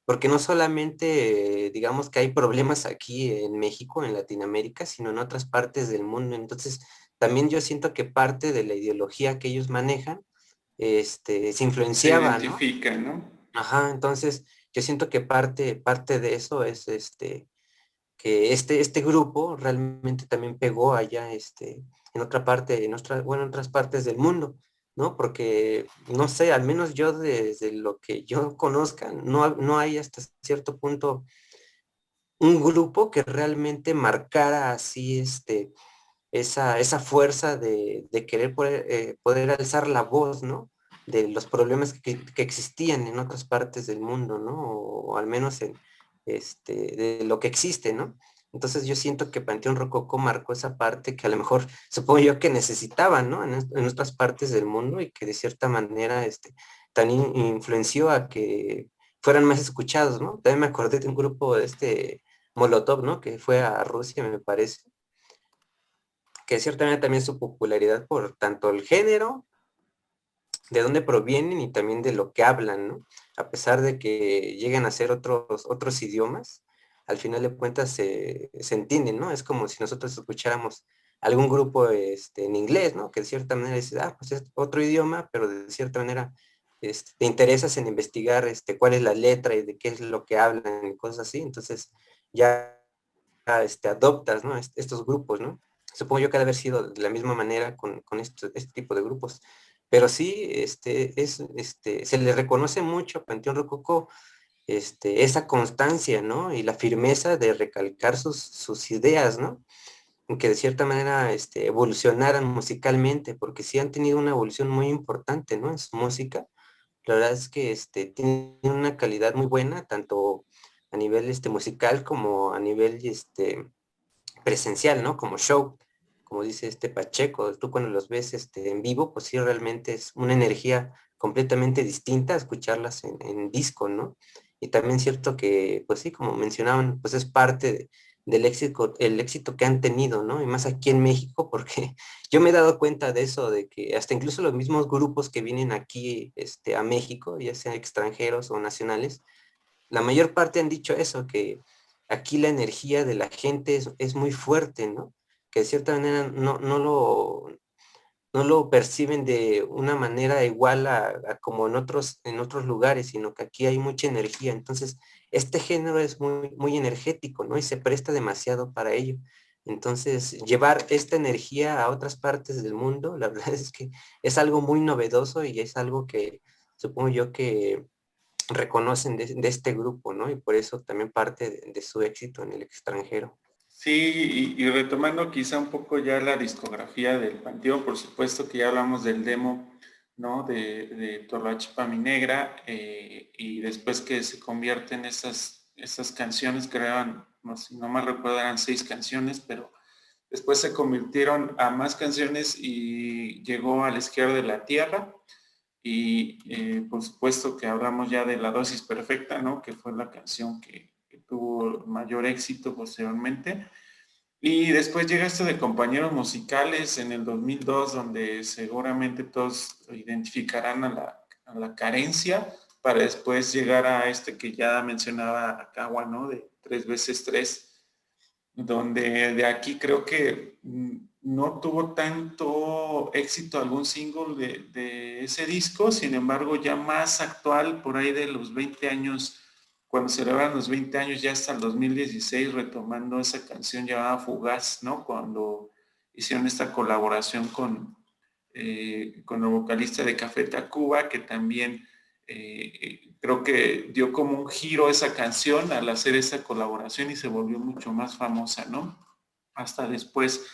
Porque no solamente digamos que hay problemas aquí en México, en Latinoamérica, sino en otras partes del mundo. Entonces, también yo siento que parte de la ideología que ellos manejan se Se influenciaba, ¿no? identifica, ¿no? Ajá, entonces yo siento que parte de eso es que este grupo realmente también pegó allá en otra parte, bueno, en otras partes del mundo, ¿no? Porque, no sé, al menos yo desde lo que yo conozca, no hay hasta cierto punto un grupo que realmente marcara así esa fuerza de querer poder alzar la voz, ¿no? De los problemas que existían en otras partes del mundo, ¿no? O al menos de lo que existe, ¿no? Entonces yo siento que Panteón Rococó marcó esa parte que a lo mejor supongo yo que necesitaban, ¿no? En otras partes del mundo y que de cierta manera también influenció a que fueran más escuchados, ¿no? También me acordé de un grupo de Molotov, ¿no? Que fue a Rusia, me parece, que ciertamente también su popularidad por tanto el género, de dónde provienen y también de lo que hablan, ¿no? A pesar de que lleguen a ser otros idiomas, al final de cuentas se entienden, ¿no? Es como si nosotros escucháramos algún grupo en inglés, ¿no? Que de cierta manera dice, ah, pues es otro idioma, pero de cierta manera te interesas en investigar cuál es la letra y de qué es lo que hablan y cosas así, entonces ya adoptas, ¿no? Estos grupos, ¿no? Supongo yo que ha de haber sido de la misma manera con este tipo de grupos. Pero sí, se le reconoce mucho a Panteón Rococó esa constancia, ¿no? Y la firmeza de recalcar sus ideas, ¿no? Que de cierta manera evolucionaran musicalmente, porque sí han tenido una evolución muy importante, ¿no? En su música. La verdad es que tiene una calidad muy buena, tanto a nivel musical como a nivel presencial, ¿no? Como show, como dice Pacheco. Tú cuando los ves en vivo, pues sí, realmente es una energía completamente distinta a escucharlas en disco, ¿no? Y también cierto que, pues sí, como mencionaban, pues es parte del éxito, el éxito que han tenido, ¿no? Y más aquí en México, porque yo me he dado cuenta de eso, de que hasta incluso los mismos grupos que vienen aquí a México, ya sean extranjeros o nacionales, la mayor parte han dicho eso, que aquí la energía de la gente es muy fuerte, ¿no? Que de cierta manera no lo perciben de una manera igual a como en otros lugares, sino que aquí hay mucha energía. Entonces, este género es muy, muy energético, ¿no? Y se presta demasiado para ello. Entonces, llevar esta energía a otras partes del mundo, la verdad es que es algo muy novedoso y es algo que supongo yo que reconocen de este grupo, ¿no? Y por eso también parte de su éxito en el extranjero. Sí, y retomando quizá un poco ya la discografía del Panteón, por supuesto que ya hablamos del demo, ¿no? De Toloache Mi Negra, y después que se convierten esas canciones que eran, no, si no mal recuerdo, eran 6 canciones, pero después se convirtieron a más canciones y llegó a la izquierda de la tierra. Y por supuesto que hablamos ya de La Dosis Perfecta, ¿no? Que fue la canción que tuvo mayor éxito posteriormente. Y después llega esto de Compañeros Musicales en el 2002, donde seguramente todos identificarán a la carencia, para después llegar a este que ya mencionaba Akawa, ¿no? De 3x3, donde de aquí creo que no tuvo tanto éxito algún single de ese disco, sin embargo ya más actual, por ahí de los 20 años, cuando celebran los 20 años, ya hasta el 2016, retomando esa canción llamada Fugaz, ¿no? Cuando hicieron esta colaboración con el vocalista de Café Tacuba, que también creo que dio como un giro esa canción al hacer esa colaboración y se volvió mucho más famosa, ¿no? Hasta después,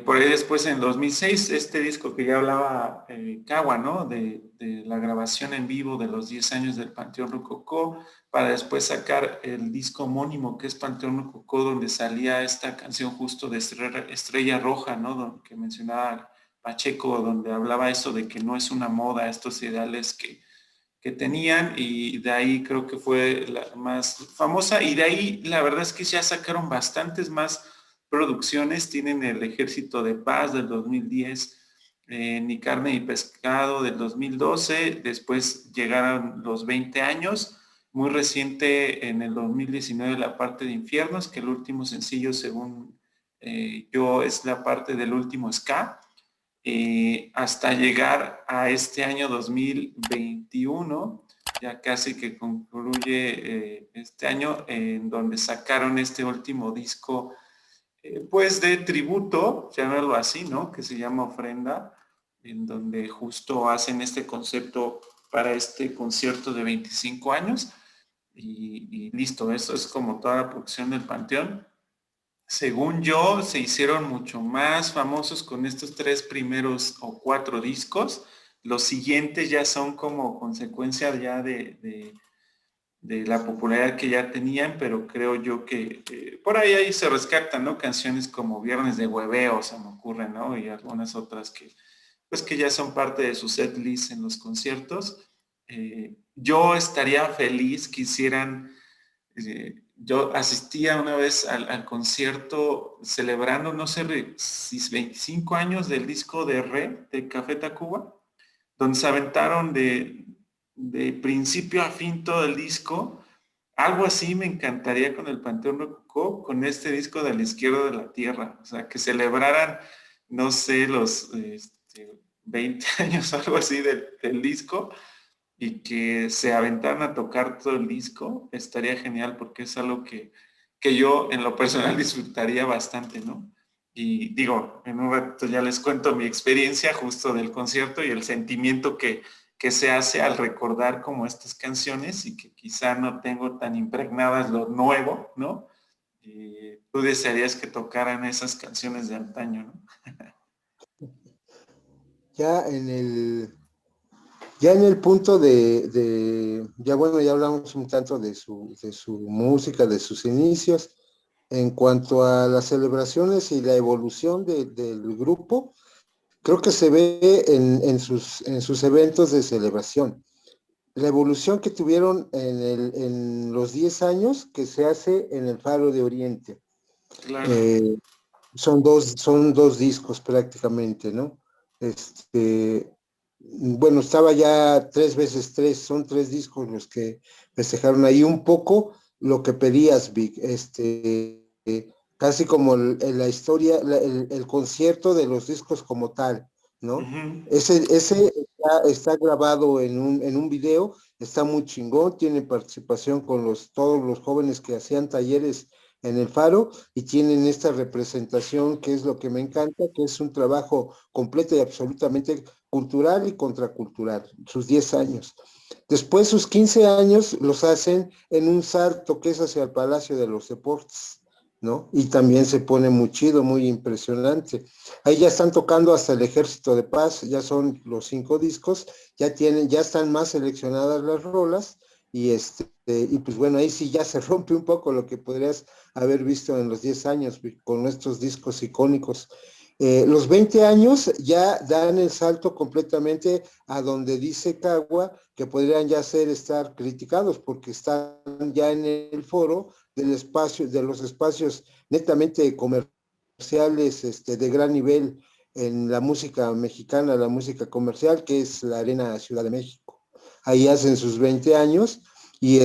por ahí después en 2006, este disco que ya hablaba Kawa, ¿no? De la grabación en vivo de los 10 años del Panteón Rococó, para después sacar el disco homónimo que es Panteón Rococó, donde salía esta canción justo de Estrella Roja, ¿no? Que mencionaba Pacheco, donde hablaba eso de que no es una moda, estos ideales que tenían, y de ahí creo que fue la más famosa, y de ahí la verdad es que ya sacaron bastantes más producciones. Tienen El Ejército de Paz del 2010, Ni Carne ni Pescado del 2012, después llegaron los 20 años, muy reciente en el 2019 La Parte de Infiernos, que el último sencillo según yo es la parte del último ska, hasta llegar a este año 2021, ya casi que concluye este año, en donde sacaron este último disco, pues de tributo, llamarlo así, ¿no? Que se llama Ofrenda, en donde justo hacen este concepto para este concierto de 25 años. Y listo, eso es como toda la producción del Panteón. Según yo, se hicieron mucho más famosos con estos 3 primeros o 4 discos. Los siguientes ya son como consecuencia ya de la popularidad que ya tenían, pero creo yo que por ahí se rescatan, ¿no? Canciones como Viernes de Hueveo, se me ocurren, ¿no? Y algunas otras pues que ya son parte de su set list en los conciertos. Yo estaría feliz que hicieran. Yo asistía una vez al concierto celebrando, no sé si 25 años del disco de Re, de Café Tacuba, donde se aventaron de principio a fin todo el disco. Algo así me encantaría con el Panteón Rococó, con este disco de La Izquierda de la Tierra. O sea, que celebraran, no sé, los 20 años, algo así del disco, y que se aventaran a tocar todo el disco, estaría genial porque es algo que yo en lo personal disfrutaría bastante, ¿no? Y digo, en un rato ya les cuento mi experiencia justo del concierto y el sentimiento que se hace al recordar como estas canciones y que quizá no tengo tan impregnadas lo nuevo, ¿no? Y tú desearías que tocaran esas canciones de antaño, ¿no? Ya en el, ya en el punto ya bueno, ya hablamos un tanto de su música, de sus inicios. En cuanto a las celebraciones y la evolución del grupo, creo que se ve en sus eventos de celebración. La evolución que tuvieron en los 10 años que se hace en el Faro de Oriente. Claro. Eh, son dos discos prácticamente, ¿no? Bueno, estaba ya 3x3, son 3 discos los que festejaron ahí un poco lo que pedías, Vic, casi como la historia, el concierto de los discos como tal, ¿no? Uh-huh. Ese está grabado en un video, está muy chingón, tiene participación con todos los jóvenes que hacían talleres en el Faro y tienen esta representación que es lo que me encanta, que es un trabajo completo y absolutamente cultural y contracultural, sus 10 años. Después sus 15 años los hacen en un salto que es hacia el Palacio de los Deportes, ¿no? Y también se pone muy chido, muy impresionante. Ahí ya están tocando hasta el Ejército de Paz, ya son los 5 discos, ya están más seleccionadas las rolas y pues bueno, ahí sí ya se rompe un poco lo que podrías haber visto en los 10 años con estos discos icónicos. Los 20 años ya dan el salto completamente a donde dice Cagua que podrían ya estar criticados porque están ya en el foro de los espacios netamente comerciales de gran nivel en la música mexicana, la música comercial, que es la Arena Ciudad de México. Ahí hacen sus 20 años y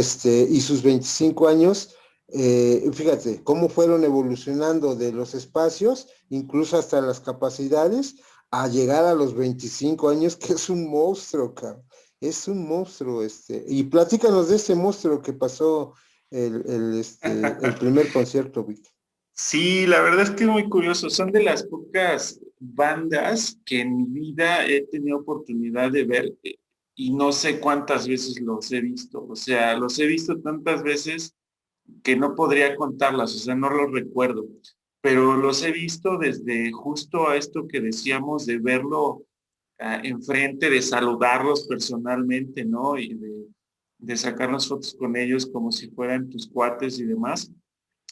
sus 25 años. Fíjate cómo fueron evolucionando de los espacios, incluso hasta las capacidades, a llegar a los 25 años, que es un monstruo, cabrón. Es un monstruo, y platícanos de ese monstruo que pasó el primer concierto, Vic. Sí, la verdad es que es muy curioso. Son de las pocas bandas que en mi vida he tenido oportunidad de ver y no sé cuántas veces los he visto. O sea, los he visto tantas veces que no podría contarlas, o sea, no los recuerdo. Pero los he visto desde justo a esto que decíamos de verlo enfrente, de saludarlos personalmente, ¿no? Y de sacar las fotos con ellos como si fueran tus cuates y demás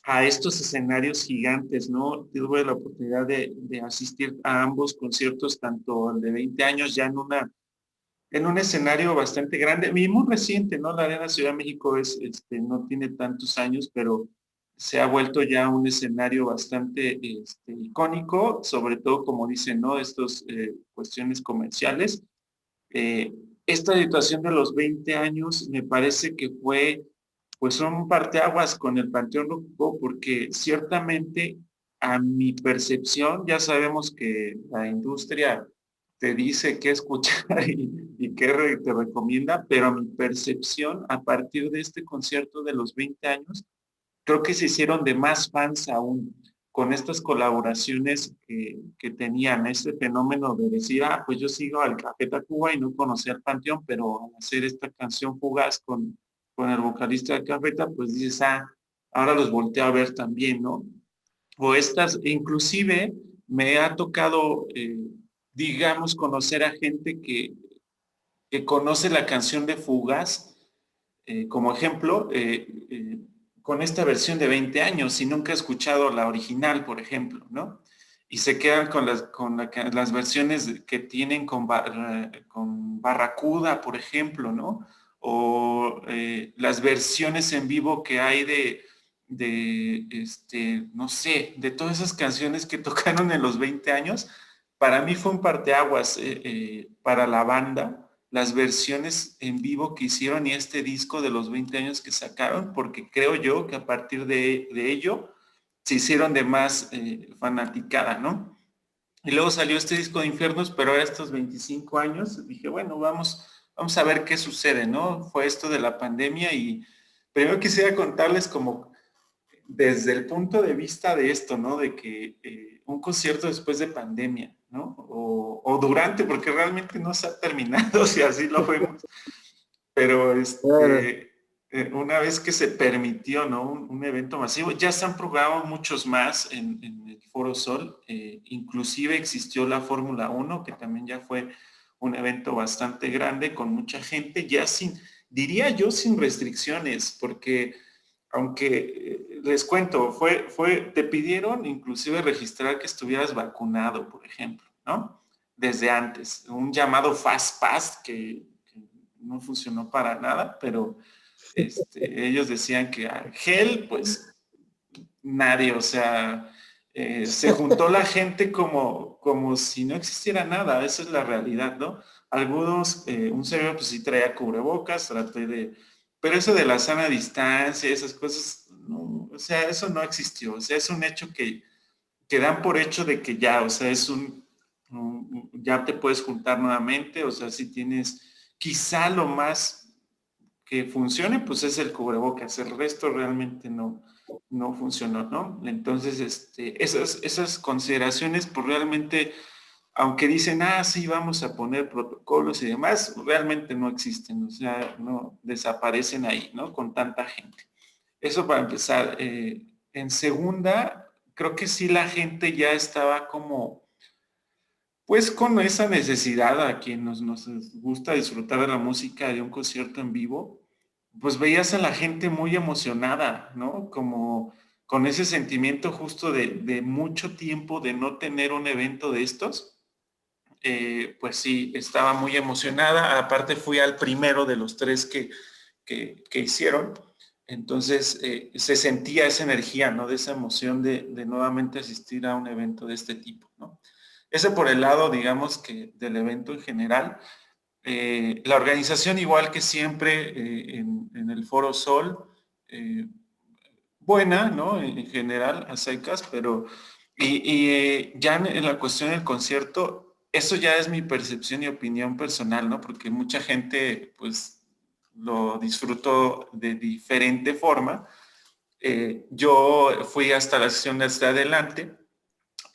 a estos escenarios gigantes, ¿no? Tuve la oportunidad de asistir a ambos conciertos, tanto el de 20 años ya en un escenario bastante grande, y muy reciente, ¿no? La Arena Ciudad de México no tiene tantos años, pero se ha vuelto ya un escenario bastante icónico, sobre todo, como dicen, ¿no? Estos cuestiones comerciales. Eh, Esta situación de los 20 años me parece que fue pues un parteaguas con el Panteón Rococó, porque ciertamente a mi percepción, ya sabemos que la industria te dice qué escuchar y qué te recomienda, pero a mi percepción, a partir de este concierto de los 20 años, creo que se hicieron de más fans aún con estas colaboraciones que tenían, este fenómeno de decir, pues yo sigo al Café Tacuba y no conocía al Panteón, pero al hacer esta canción Fugaz con el vocalista de Cafeta, pues dices, ahora los volteo a ver también, ¿no? O estas, inclusive me ha tocado, digamos, conocer a gente que conoce la canción de Fugaz, como ejemplo, con esta versión de 20 años y nunca he escuchado la original, por ejemplo, ¿no? Y se quedan con las versiones que tienen con Barracuda, por ejemplo, ¿no? O las versiones en vivo que hay no sé, de todas esas canciones que tocaron en los 20 años. Para mí fue un parteaguas para la banda, las versiones en vivo que hicieron y este disco de los 20 años que sacaron, porque creo yo que a partir de ello se hicieron de más fanaticada, ¿no? Y luego salió este disco de Infiernos, pero a estos 25 años dije, bueno, vamos vamos a ver qué sucede, ¿no? Fue esto de la pandemia y primero quisiera contarles como desde el punto de vista de esto, ¿no? De que un concierto después de pandemia, ¿no? O durante, porque realmente no se ha terminado, si así lo vemos. Pero Claro. una vez que se permitió, ¿no? Un evento masivo, ya se han programado muchos más en el Foro Sol. Inclusive existió la Fórmula 1, que también ya fue un evento bastante grande, con mucha gente, ya sin, diría yo, sin restricciones, porque aunque les cuento, te pidieron inclusive registrar que estuvieras vacunado, por ejemplo, ¿no? Desde antes, un llamado Fast Pass que no funcionó para nada, pero ellos decían que a gel, pues nadie, o sea, se juntó la gente como si no existiera nada, esa es la realidad, ¿no? Algunos, un servidor pues sí traía cubrebocas, traté de, pero eso de la sana distancia, esas cosas, no, o sea, eso no existió, o sea, es un hecho que dan por hecho de que ya, o sea, ya te puedes juntar nuevamente, o sea, si tienes, quizá lo más que funcione, pues es el cubrebocas, el resto realmente no funcionó, ¿no? Entonces, esas consideraciones, pues realmente, aunque dicen, sí, vamos a poner protocolos y demás, realmente no existen, o sea, no desaparecen ahí, ¿no? Con tanta gente. Eso para empezar. En segunda, creo que sí la gente ya estaba como, pues con esa necesidad a quien nos gusta disfrutar de la música de un concierto en vivo, pues veías a la gente muy emocionada, ¿no? Como con ese sentimiento justo de mucho tiempo de no tener un evento de estos. Pues sí, estaba muy emocionada. Aparte fui al primero de los tres que hicieron. Entonces se sentía esa energía, ¿no? De esa emoción de nuevamente asistir a un evento de este tipo, ¿no? Ese por el lado, digamos, que del evento en general. La organización, igual que siempre en el Foro Sol, eh, buena, ¿no? En general, a secas, pero ya en la cuestión del concierto, eso ya es mi percepción y opinión personal, ¿no? Porque mucha gente, pues, lo disfrutó de diferente forma. Yo fui hasta la sesión de hasta adelante,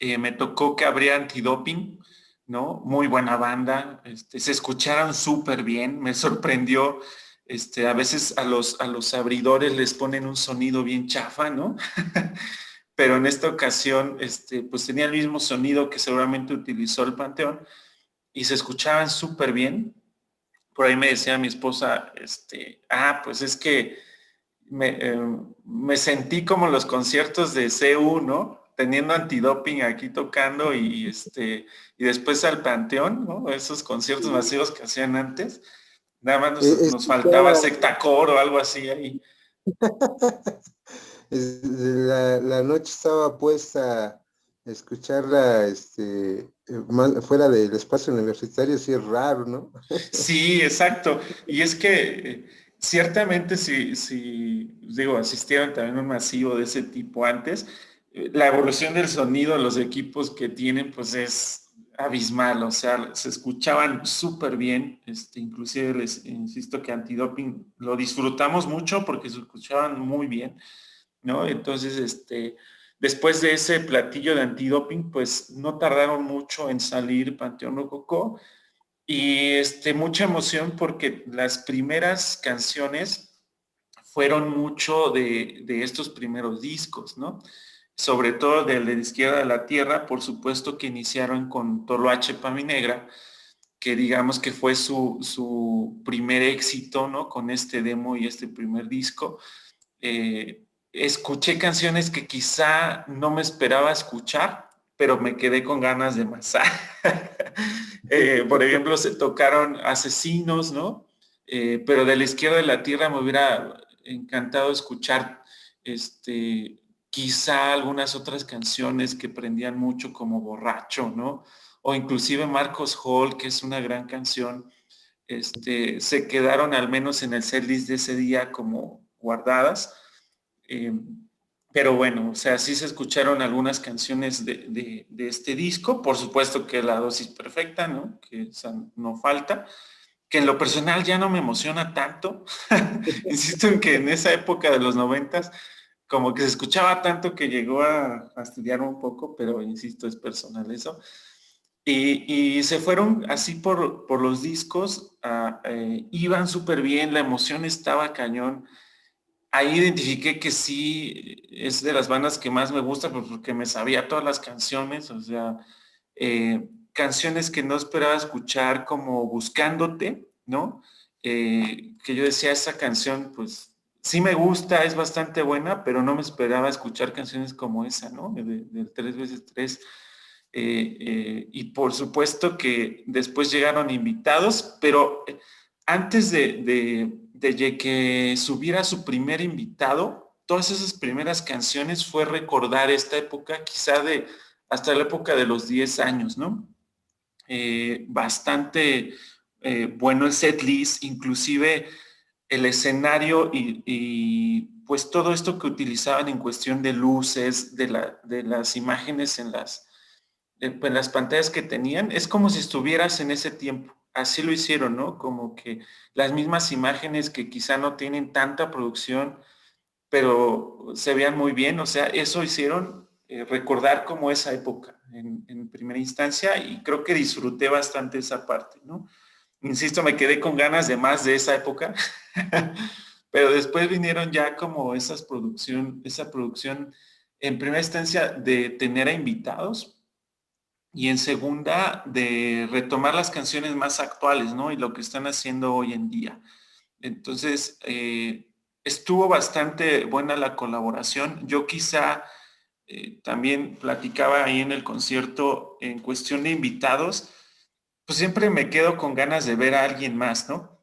me tocó que habría antidoping, ¿no? Muy buena banda, se escucharon súper bien, me sorprendió, a veces a los abridores les ponen un sonido bien chafa, ¿no? Pero en esta ocasión, pues tenía el mismo sonido que seguramente utilizó el Panteón y se escuchaban súper bien. Por ahí me decía mi esposa, pues es que me sentí como los conciertos de CU, ¿no? Teniendo antidoping aquí tocando y después al Panteón, ¿no? Esos conciertos masivos que hacían antes. Nada más nos faltaba secta coro o algo así ahí. La noche estaba puesta a escucharla fuera del espacio universitario, sí es raro, ¿no? Sí, exacto. Y es que ciertamente si digo, asistieron también a un masivo de ese tipo antes, la evolución del sonido, los equipos que tienen, pues es abismal, o sea, se escuchaban súper bien, inclusive les insisto que antidoping lo disfrutamos mucho porque se escuchaban muy bien, ¿no? Entonces, después de ese platillo de antidoping, pues no tardaron mucho en salir Panteón Rococó y mucha emoción porque las primeras canciones fueron mucho de estos primeros discos, ¿no? Sobre todo del de la Izquierda de la Tierra, por supuesto que iniciaron con Toloache pa' mi negra, que digamos que fue su primer éxito, ¿no? Con este demo y este primer disco. Escuché canciones que quizá no me esperaba escuchar, pero me quedé con ganas de más. Por ejemplo, se tocaron Asesinos, ¿no? Pero de la Izquierda de la Tierra me hubiera encantado escuchar quizá algunas otras canciones que prendían mucho como Borracho, ¿no? O inclusive Marcos Hall, que es una gran canción. Se quedaron al menos en el setlist de ese día como guardadas. Eh, pero bueno, o sea, sí se escucharon algunas canciones de este disco, por supuesto que la dosis perfecta, ¿no? Que esa no falta. que en lo personal ya no me emociona tanto. Insisto en que en esa época de los 90 como que se escuchaba tanto que llegó a fastidiar un poco, pero insisto, es personal eso. Y se fueron así por los discos, iban súper bien, la emoción estaba cañón. Ahí identifiqué que sí es de las bandas que más me gusta porque me sabía todas las canciones, o sea, canciones que no esperaba escuchar como Buscándote, ¿no? Que yo decía, esa canción, pues sí me gusta, es bastante buena, pero no me esperaba escuchar canciones como esa, ¿no? Del 3x3. Y por supuesto que después llegaron invitados, pero antes de que subiera su primer invitado, todas esas primeras canciones fue recordar esta época, quizá de hasta la época de los 10 años, ¿no? Bastante bueno el set list, inclusive el escenario pues todo esto que utilizaban en cuestión de luces, de las imágenes en las pantallas que tenían, es como si estuvieras en ese tiempo. Así lo hicieron, ¿no? Como que las mismas imágenes que quizá no tienen tanta producción, pero se vean muy bien. O sea, eso hicieron recordar como esa época en primera instancia y creo que disfruté bastante esa parte, ¿no? Insisto, me quedé con ganas de más de esa época, pero después vinieron ya como esa producción en primera instancia de tener a invitados y en segunda de retomar las canciones más actuales, ¿no? Y lo que están haciendo hoy en día. Entonces, estuvo bastante buena la colaboración. Yo quizá también platicaba ahí en el concierto en cuestión de invitados, pues siempre me quedo con ganas de ver a alguien más, ¿no?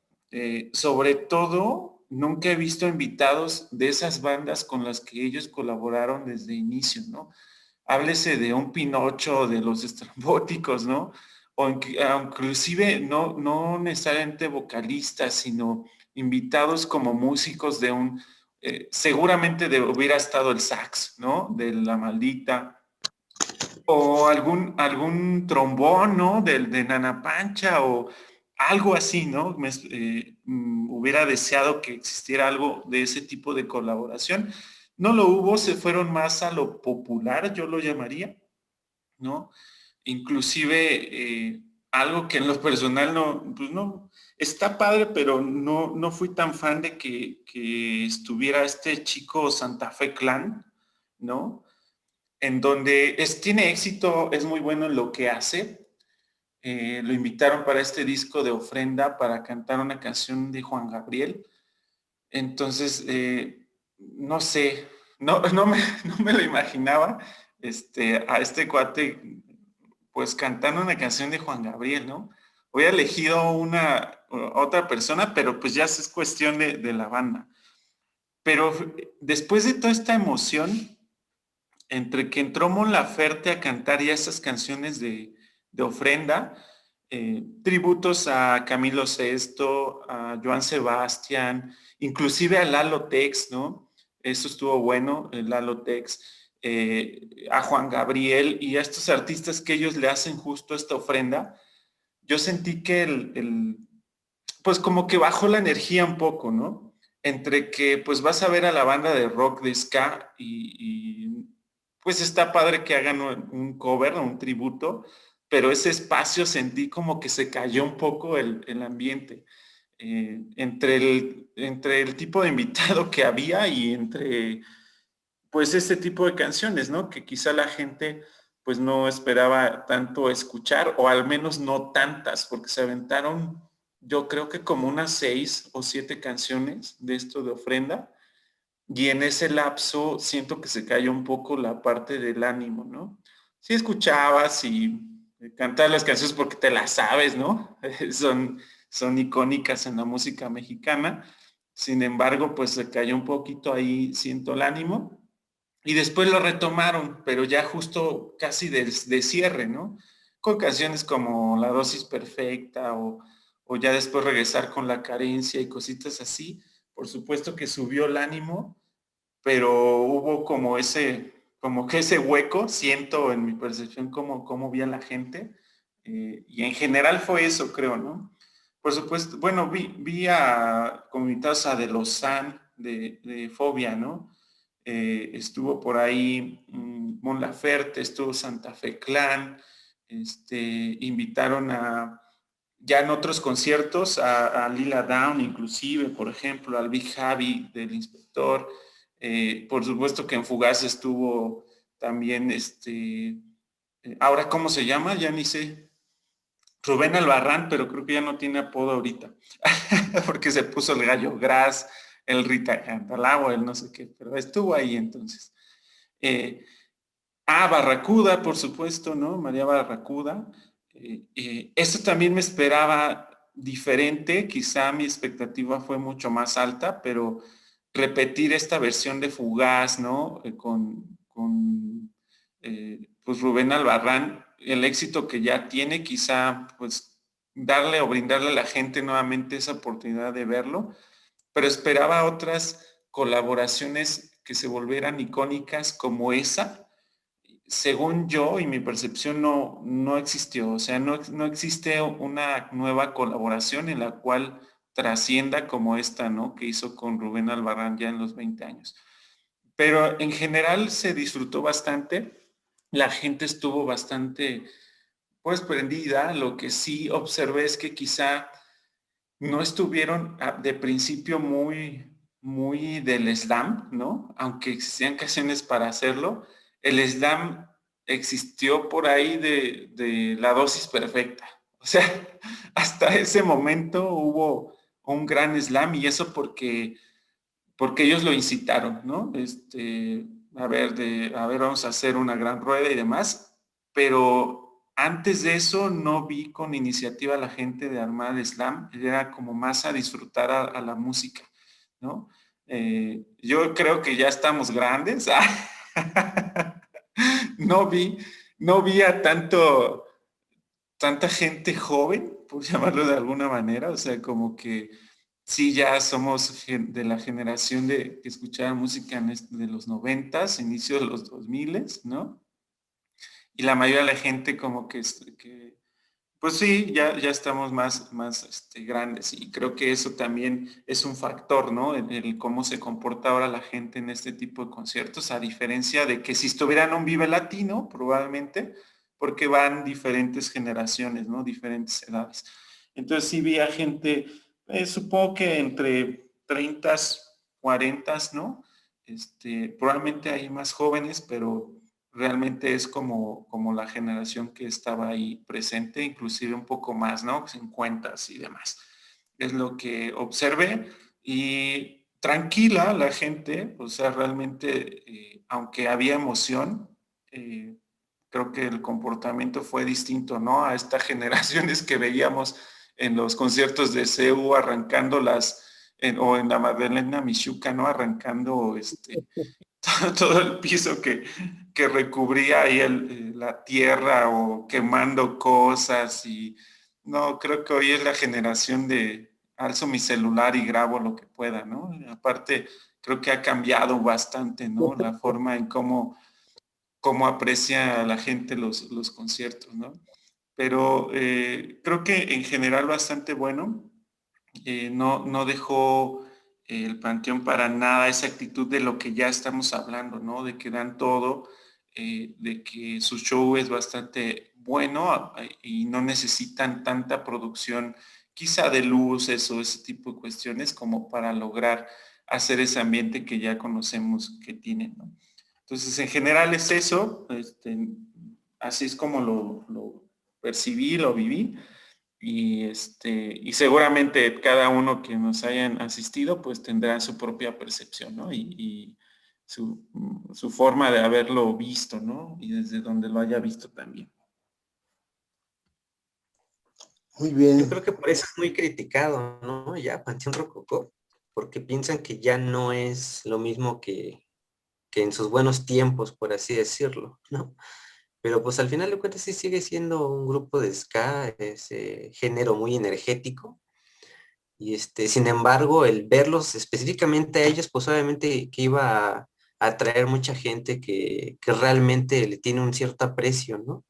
Sobre todo, nunca he visto invitados de esas bandas con las que ellos colaboraron desde inicio, ¿no? Háblese de un Pinocho, de los Estrambóticos, ¿no? O inclusive no necesariamente vocalistas, sino invitados como músicos de seguramente hubiera estado el sax, ¿no? De La Maldita, o algún trombón, ¿no? De Nana Pancha, o algo así, ¿no? Hubiera deseado que existiera algo de ese tipo de colaboración. No lo hubo, se fueron más a lo popular, yo lo llamaría, ¿no? Inclusive algo que en lo personal pues no, está padre, pero no fui tan fan de que estuviera este chico Santa Fe Clan, ¿no? En donde tiene éxito, es muy bueno en lo que hace. Lo invitaron para este disco de Ofrenda para cantar una canción de Juan Gabriel. Entonces, no sé, no me lo imaginaba a este cuate pues cantando una canción de Juan Gabriel, ¿no? Hubiera elegido otra persona, pero pues ya es cuestión de la banda. Pero después de toda esta emoción, entre que entró Mon Laferte a cantar ya esas canciones de Ofrenda, tributos a Camilo Sesto, a Joan Sebastián, inclusive a Lalo Tex, ¿no? Eso estuvo bueno, el Lalo Tex, a Juan Gabriel y a estos artistas que ellos le hacen justo esta ofrenda. Yo sentí que pues como que bajó la energía un poco, ¿no? Entre que pues vas a ver a la banda de rock de ska pues está padre que hagan un cover, un tributo, pero ese espacio sentí como que se cayó un poco el ambiente. Entre el tipo de invitado que había y entre pues este tipo de canciones, ¿no? Que quizá la gente pues no esperaba tanto escuchar o al menos no tantas porque se aventaron yo creo que como unas 6 o 7 canciones de esto de Ofrenda y en ese lapso siento que se cayó un poco la parte del ánimo, ¿no? Si escuchabas y cantas las canciones porque te las sabes, ¿no? Son icónicas en la música mexicana. Sin embargo, pues se cayó un poquito ahí, siento el ánimo. Y después lo retomaron, pero ya justo casi de cierre, ¿no? Con canciones como La Dosis Perfecta o ya después regresar con La Carencia y cositas así. Por supuesto que subió el ánimo, pero hubo como que ese hueco, siento en mi percepción como vi a la gente. Y en general fue eso, creo, ¿no? Por supuesto, bueno, vi a como invitados a De Lozán de Fobia, ¿no? Estuvo por ahí Mon Laferte, estuvo Santa Fe Clan, invitaron ya en otros conciertos a Lila Downs inclusive, por ejemplo, al Big Javi del Inspector, por supuesto que en Fugaz estuvo también ahora ¿cómo se llama? Ya ni sé. Rubén Albarrán, pero creo que ya no tiene apodo ahorita, porque se puso el Gallo Gras, el Rita Cantalagua, el no sé qué, pero estuvo ahí entonces. Barracuda, por supuesto, ¿no? María Barracuda. Esto también me esperaba diferente, quizá mi expectativa fue mucho más alta, pero repetir esta versión de Fugaz, ¿no? Pues Rubén Albarrán, el éxito que ya tiene, quizá pues darle o brindarle a la gente nuevamente esa oportunidad de verlo, pero esperaba otras colaboraciones que se volvieran icónicas como esa. Según yo y mi percepción no existió, o sea, no existe una nueva colaboración en la cual trascienda como esta, ¿no? Que hizo con Rubén Albarrán ya en los 20 años. Pero en general se disfrutó bastante, la gente estuvo bastante, pues, prendida. Lo que sí observé es que quizá no estuvieron de principio muy del slam, ¿no? Aunque existían canciones para hacerlo, el slam existió por ahí de la dosis perfecta. O sea, hasta ese momento hubo un gran slam y eso porque ellos lo incitaron, ¿no? A ver, vamos a hacer una gran rueda y demás, pero antes de eso no vi con iniciativa a la gente de armar el slam, era como más a disfrutar a la música, ¿no? Yo creo que ya estamos grandes. No vi, no vi a tanta gente joven, por llamarlo de alguna manera, o sea, como que sí, ya somos de la generación que escuchaba música de los 90s, inicio de los 2000s, ¿no? Y la mayoría de la gente como pues sí, ya estamos más grandes y creo que eso también es un factor, ¿no? El cómo se comporta ahora la gente en este tipo de conciertos, a diferencia de que si estuvieran en un Vive Latino, probablemente, porque van diferentes generaciones, ¿no? Diferentes edades. Entonces sí vi a gente, supongo que entre 30, 40, ¿no? Probablemente hay más jóvenes, pero realmente es como la generación que estaba ahí presente, inclusive un poco más, ¿no? 50 y demás. Es lo que observé y tranquila la gente, o sea, realmente, aunque había emoción, creo que el comportamiento fue distinto, ¿no? A estas generaciones que veíamos en los conciertos de CEU arrancando o en la Magdalena Michuca, ¿no? Arrancando todo el piso que recubría ahí la tierra o quemando cosas y no, creo que hoy es la generación de alzo mi celular y grabo lo que pueda, ¿no? Y aparte, creo que ha cambiado bastante, ¿no? La forma en cómo aprecia la gente los conciertos, ¿no? Pero creo que en general bastante bueno. No dejó el Panteón para nada esa actitud de lo que ya estamos hablando, ¿no? De que dan todo, de que su show es bastante bueno y no necesitan tanta producción, quizá de luces o ese tipo de cuestiones como para lograr hacer ese ambiente que ya conocemos que tienen, ¿no? Entonces, en general es eso, así es como lo percibí, lo viví y seguramente cada uno que nos hayan asistido pues tendrá su propia percepción, ¿no? Y su forma de haberlo visto, ¿no? Y desde donde lo haya visto también. Muy bien. Yo creo que por eso es muy criticado, ¿no? Ya Panteón Rococó, porque piensan que ya no es lo mismo que en sus buenos tiempos, por así decirlo, ¿no? Pero pues al final de cuentas sí sigue siendo un grupo de ska, ese género muy energético. Y sin embargo, el verlos específicamente a ellos, pues obviamente que iba a atraer mucha gente que realmente le tiene un cierto aprecio, ¿no?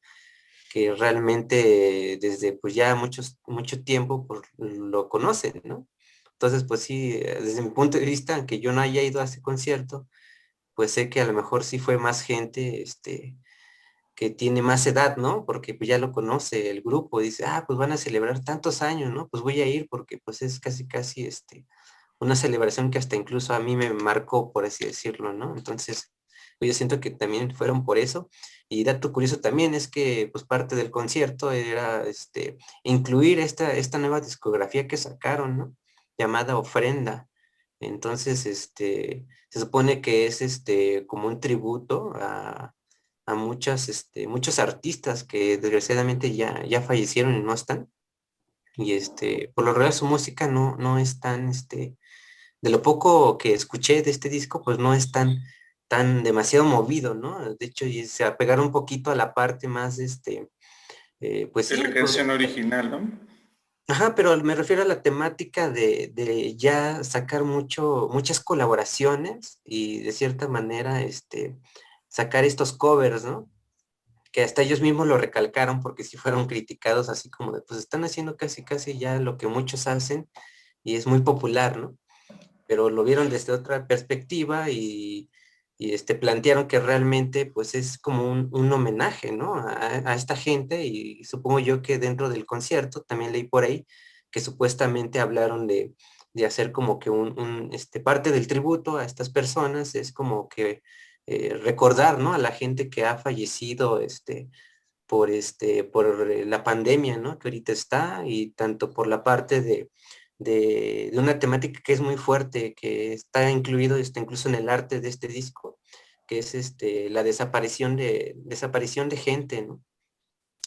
que realmente desde pues ya mucho tiempo pues, lo conocen, ¿no? Entonces, pues sí, desde mi punto de vista, aunque yo no haya ido a ese concierto, pues sé que a lo mejor sí fue más gente, que tiene más edad, ¿no? Porque pues ya lo conoce el grupo, dice, pues van a celebrar tantos años, ¿no? Pues voy a ir porque pues es casi, una celebración que hasta incluso a mí me marcó, por así decirlo, ¿no? Entonces, pues yo siento que también fueron por eso. Y dato curioso también es que pues parte del concierto era, incluir esta nueva discografía que sacaron, ¿no? Llamada Ofrenda. Entonces, se supone que es, como un tributo a muchos artistas que desgraciadamente ya fallecieron y no están. Y por lo regular su música no es tan, de lo poco que escuché de este disco, pues no es tan demasiado movido, ¿no? De hecho, y se apegaron un poquito a la parte más, pues De la sí, canción original, ¿no? ajá, pero me refiero a la temática de ya sacar muchas colaboraciones y de cierta manera, sacar estos covers, ¿no? Que hasta ellos mismos lo recalcaron porque si fueron criticados así como de, pues están haciendo casi ya lo que muchos hacen y es muy popular, ¿no? Pero lo vieron desde otra perspectiva y plantearon que realmente pues es como un homenaje, ¿no? A esta gente y supongo yo que dentro del concierto, también leí por ahí, que supuestamente hablaron de hacer como que parte del tributo a estas personas es como que recordar, ¿no? A la gente que ha fallecido, por la pandemia, ¿no? Que ahorita está y tanto por la parte de una temática que es muy fuerte, que está incluido incluso en el arte de este disco, que es la desaparición de gente, ¿no?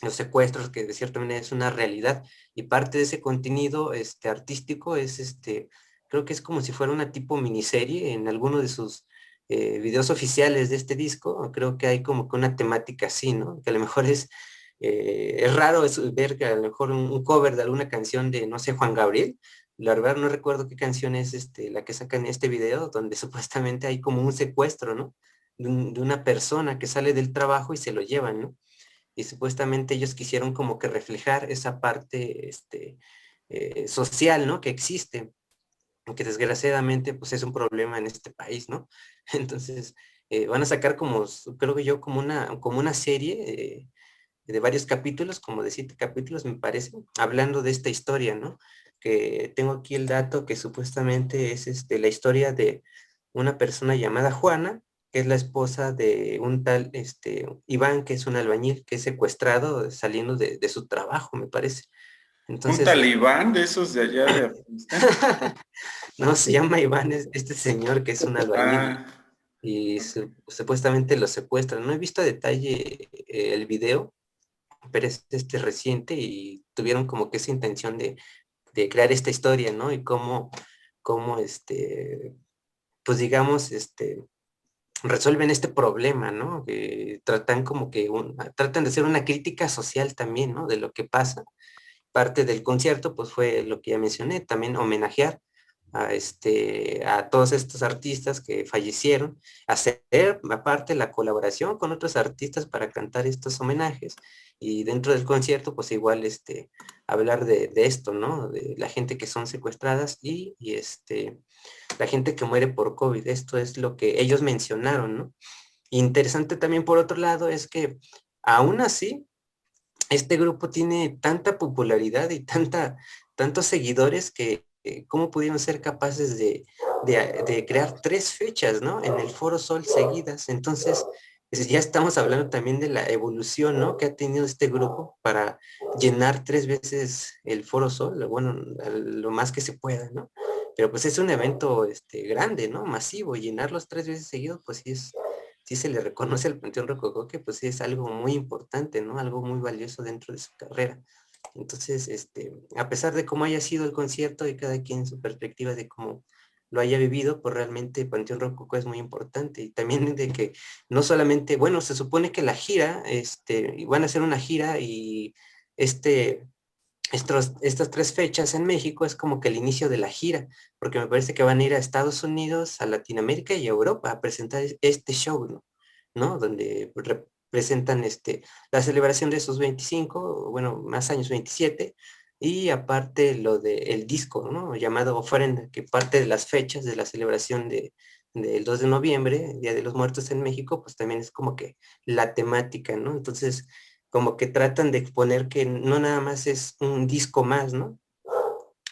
Los secuestros, que de cierta manera es una realidad, y parte de ese contenido artístico es creo que es como si fuera una tipo miniserie en alguno de sus videos oficiales de este disco. Creo que hay como que una temática así, ¿no? Que a lo mejor es raro ver que a lo mejor un cover de alguna canción de, no sé, Juan Gabriel. La verdad no recuerdo qué canción es la que sacan en este video, donde supuestamente hay como un secuestro, ¿no? De una persona que sale del trabajo y se lo llevan, ¿no? Y supuestamente ellos quisieron como que reflejar esa parte social, ¿no? Que existe, que desgraciadamente pues es un problema en este país, ¿no? Entonces, van a sacar creo que yo, como una serie de varios capítulos, como de 7 capítulos, me parece, hablando de esta historia, ¿no? Que tengo aquí el dato que supuestamente es la historia de una persona llamada Juana, que es la esposa de un tal Iván, que es un albañil, que es secuestrado saliendo de su trabajo, me parece. Un Entonces, talibán de esos de allá de Afganistán. no, se llama Iván, este señor que es un albañil Ah, y supuestamente lo secuestran. No he visto a detalle el video, pero es reciente y tuvieron como que esa intención de crear esta historia, ¿no? Y cómo pues digamos, resuelven este problema, ¿no? Que tratan como que tratan de hacer una crítica social también, ¿no? De lo que pasa. Parte del concierto, pues fue lo que ya mencioné, también homenajear a todos estos artistas que fallecieron, hacer aparte la colaboración con otros artistas para cantar estos homenajes y dentro del concierto pues igual hablar de esto, ¿no? De la gente que son secuestradas y la gente que muere por COVID. Esto es lo que ellos mencionaron, ¿no? Interesante también por otro lado es que aún así este grupo tiene tanta popularidad y tantos seguidores que cómo pudieron ser capaces de crear 3 fechas, ¿no? En el Foro Sol seguidas. Entonces, ya estamos hablando también de la evolución, ¿no? Que ha tenido este grupo para llenar 3 veces el Foro Sol, bueno, lo más que se pueda, ¿no? Pero pues es un evento grande, ¿no? Masivo, llenarlos 3 veces seguidos, pues sí se le reconoce al Panteón Rococó que pues sí es algo muy importante, ¿no? Algo muy valioso dentro de su carrera. Entonces, a pesar de cómo haya sido el concierto y cada quien su perspectiva de cómo lo haya vivido, pues realmente Panteón Rococó es muy importante. Y también de que no solamente, bueno, se supone que la gira, van a hacer una gira y estas 3 fechas en México es como que el inicio de la gira, porque me parece que van a ir a Estados Unidos, a Latinoamérica y a Europa a presentar este show, ¿no? ¿No? Donde presentan la celebración de esos 25, bueno, más años, 27, y aparte lo del disco, ¿no? Llamado Ofrenda, que parte de las fechas de la celebración del 2 de noviembre, Día de los Muertos en México, pues también es como que la temática, ¿no? Entonces, como que tratan de exponer que no nada más es un disco más, ¿no?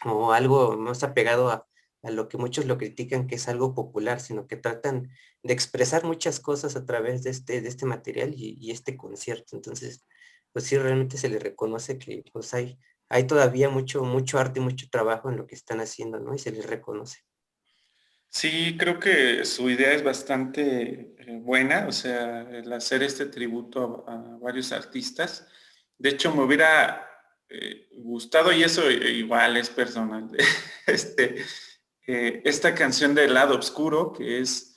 O algo más apegado a lo que muchos lo critican, que es algo popular, sino que tratan de expresar muchas cosas a través de este material y este concierto. Entonces, pues sí, realmente se le reconoce que pues hay todavía mucho arte y mucho trabajo en lo que están haciendo, ¿no? Y se les reconoce. Sí, creo que su idea es bastante buena, o sea, el hacer este tributo a varios artistas. De hecho, me hubiera gustado, y eso igual es personal, este, esta canción de Lado Oscuro, que es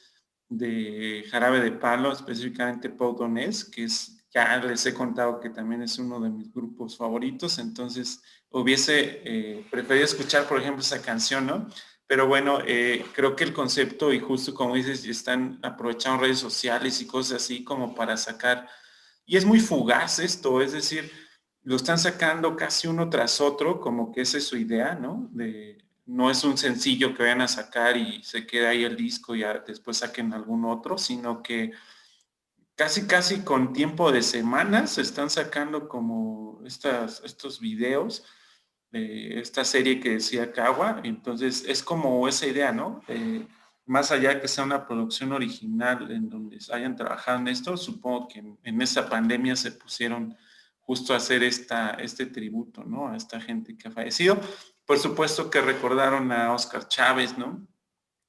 de Jarabe de Palo, específicamente Pau Donés, que es, ya les he contado que también es uno de mis grupos favoritos, entonces hubiese preferido escuchar, por ejemplo, esa canción, ¿no? Pero bueno, creo que el concepto, y justo como dices, están aprovechando redes sociales y cosas así como para sacar, y es muy fugaz esto, es decir, lo están sacando casi uno tras otro, como que esa es su idea, ¿no? No es un sencillo que vayan a sacar y se queda ahí el disco y ya después saquen algún otro, sino que casi con tiempo de semanas se están sacando como estos videos de esta serie que decía Kawa, entonces es como esa idea, ¿no? Más allá de que sea una producción original en donde hayan trabajado en esto, supongo que en esa pandemia se pusieron justo a hacer este tributo, ¿no? A esta gente que ha fallecido. Por supuesto que recordaron a Oscar Chávez, ¿no?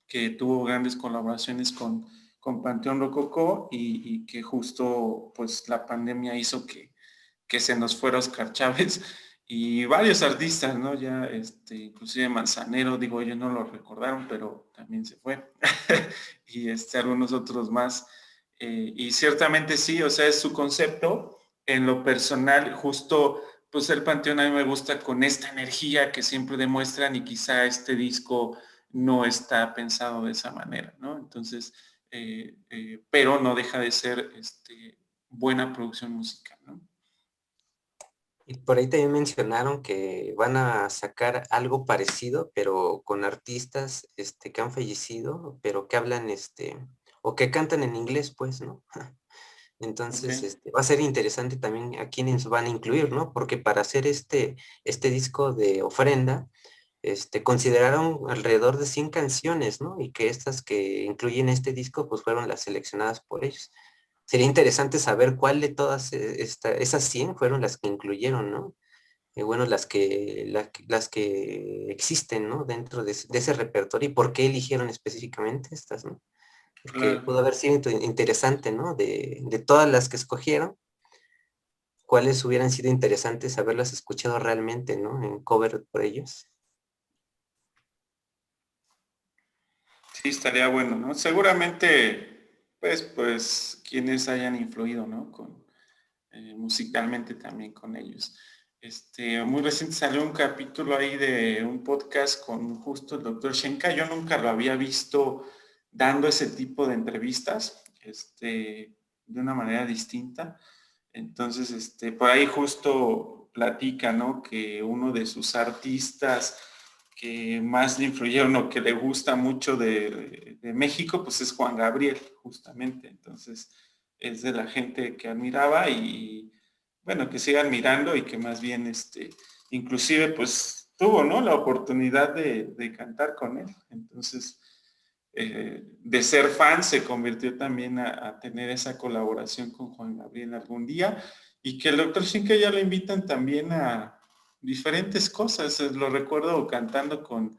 Que tuvo grandes colaboraciones con Panteón Rococó y que justo pues la pandemia hizo que se nos fuera Oscar Chávez y varios artistas, ¿no? Ya, inclusive Manzanero, digo, ellos no lo recordaron, pero también se fue. Y algunos otros más. Y ciertamente sí, o sea, es su concepto. En lo personal, justo, pues el Panteón a mí me gusta con esta energía que siempre demuestran y quizá este disco no está pensado de esa manera, ¿no? Entonces, pero no deja de ser buena producción musical, ¿no? Y por ahí también mencionaron que van a sacar algo parecido, pero con artistas que han fallecido, pero que hablan o que cantan en inglés, pues, ¿no? Entonces, Okay. va a ser interesante también a quiénes van a incluir, ¿no? Porque para hacer este disco de Ofrenda, consideraron alrededor de 100 canciones, ¿no? Y que estas que incluyen este disco, pues fueron las seleccionadas por ellos. Sería interesante saber cuál de todas esas 100 fueron las que incluyeron, ¿no? Bueno, las que existen, ¿no? Dentro de ese repertorio y por qué eligieron específicamente estas, ¿no? Porque Claro. pudo haber sido interesante, ¿no? De todas las que escogieron, cuáles hubieran sido interesantes haberlas escuchado realmente, ¿no? En cover por ellos. Sí, estaría bueno, ¿no? Seguramente, pues, quienes hayan influido, ¿no? Musicalmente también con ellos. Muy reciente salió un capítulo ahí de un podcast con justo el doctor Shenka. Yo nunca lo había visto dando ese tipo de entrevistas, de una manera distinta. Entonces, por ahí justo platica, ¿no? Que uno de sus artistas que más le influyeron o que le gusta mucho de México, pues es Juan Gabriel, justamente. Entonces, es de la gente que admiraba y, bueno, que sigue admirando y que más bien, inclusive, pues tuvo, ¿no? La oportunidad de cantar con él. Entonces, de ser fan se convirtió también a tener esa colaboración con Juan Gabriel algún día y que el doctor Shinka ya lo invitan también a diferentes cosas. Lo recuerdo cantando con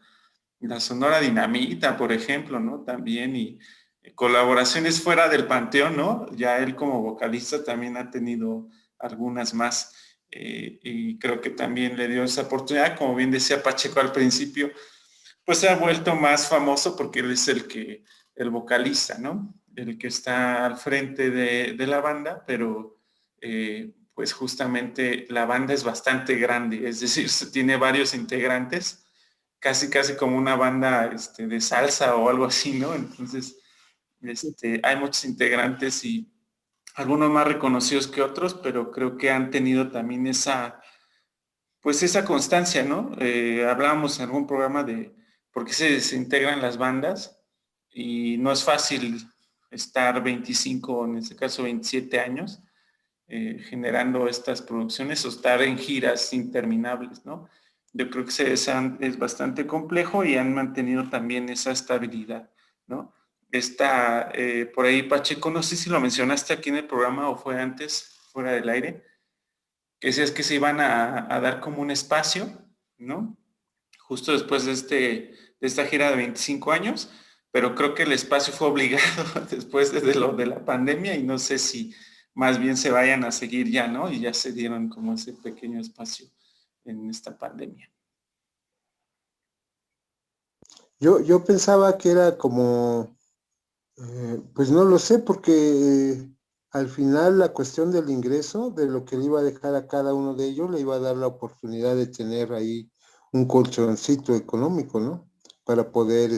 la Sonora Dinamita, por ejemplo, ¿no? También y colaboraciones fuera del panteón, ¿no? Ya él como vocalista también ha tenido algunas más y creo que también le dio esa oportunidad, como bien decía Pacheco al principio, pues se ha vuelto más famoso porque él es el vocalista, ¿no? El que está al frente de la banda, pero pues justamente la banda es bastante grande, es decir, tiene varios integrantes, casi como una banda de salsa o algo así, ¿no? Entonces, hay muchos integrantes y algunos más reconocidos que otros, pero creo que han tenido también pues esa constancia, ¿no? Hablábamos en algún programa de por qué se desintegran las bandas y no es fácil estar 25, en este caso 27 años, generando estas producciones o estar en giras interminables, ¿no? Yo creo que es bastante complejo y han mantenido también esa estabilidad, ¿no? Está por ahí Pacheco, no sé si lo mencionaste aquí en el programa o fue antes, fuera del aire, que decías que se iban a dar como un espacio, ¿no? Justo después de esta gira de 25 años, pero creo que el espacio fue obligado después de lo de la pandemia y no sé si más bien se vayan a seguir ya, ¿no? Y ya se dieron como ese pequeño espacio en esta pandemia. Yo pensaba que era como, pues no lo sé, porque al final la cuestión del ingreso, de lo que le iba a dejar a cada uno de ellos, le iba a dar la oportunidad de tener ahí un colchoncito económico, ¿no? Para poder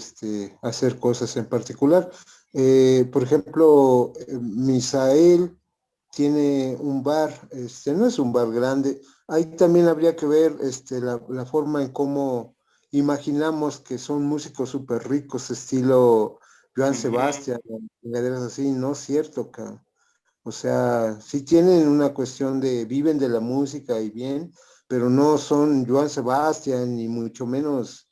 hacer cosas en particular. Por ejemplo, Misael tiene un bar, no es un bar grande. Ahí también habría que ver la forma en cómo imaginamos que son músicos súper ricos, estilo Joan Sebastián, chingaderas así, no es cierto, cabrón. O sea, sí tienen una cuestión de, viven de la música y bien, pero no son Joan Sebastián, ni mucho menos,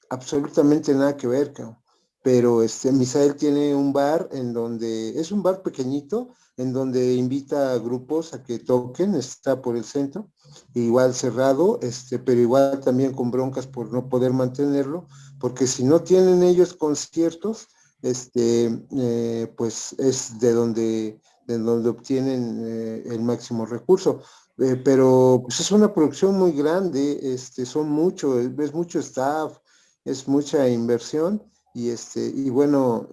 absolutamente nada que ver, cabrón. Pero Misael tiene un bar en donde, es un bar pequeñito, en donde invita a grupos a que toquen, está por el centro, igual cerrado, pero igual también con broncas por no poder mantenerlo, porque si no tienen ellos conciertos, pues es de donde obtienen el máximo recurso. Pero pues es una producción muy grande, son mucho, es mucho staff, es mucha inversión y bueno,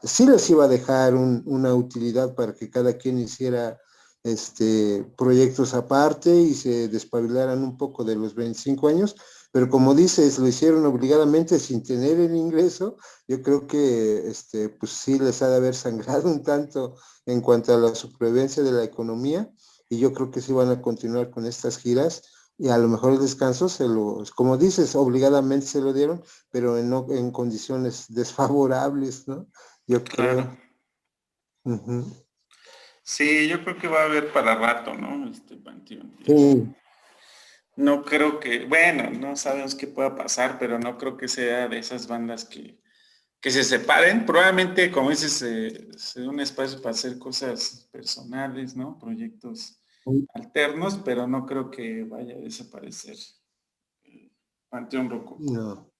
sí les iba a dejar una utilidad para que cada quien hiciera proyectos aparte y se despabilaran un poco de los 25 años, pero como dices, lo hicieron obligadamente sin tener el ingreso. Yo creo que pues sí les ha de haber sangrado un tanto en cuanto a la supervivencia de la economía, y yo creo que sí van a continuar con estas giras, y a lo mejor el descanso como dices, obligadamente se lo dieron, pero en condiciones desfavorables, ¿no? Yo Claro. creo. Uh-huh. Sí, yo creo que va a haber para rato, ¿no? Este Panteón. Sí. No creo que, bueno, no sabemos qué pueda pasar, pero no creo que sea de esas bandas que se separen. Probablemente, como dices, se dé un espacio para hacer cosas personales, ¿no? Proyectos alternos, pero no creo que vaya a desaparecer Panteón Rococó. No.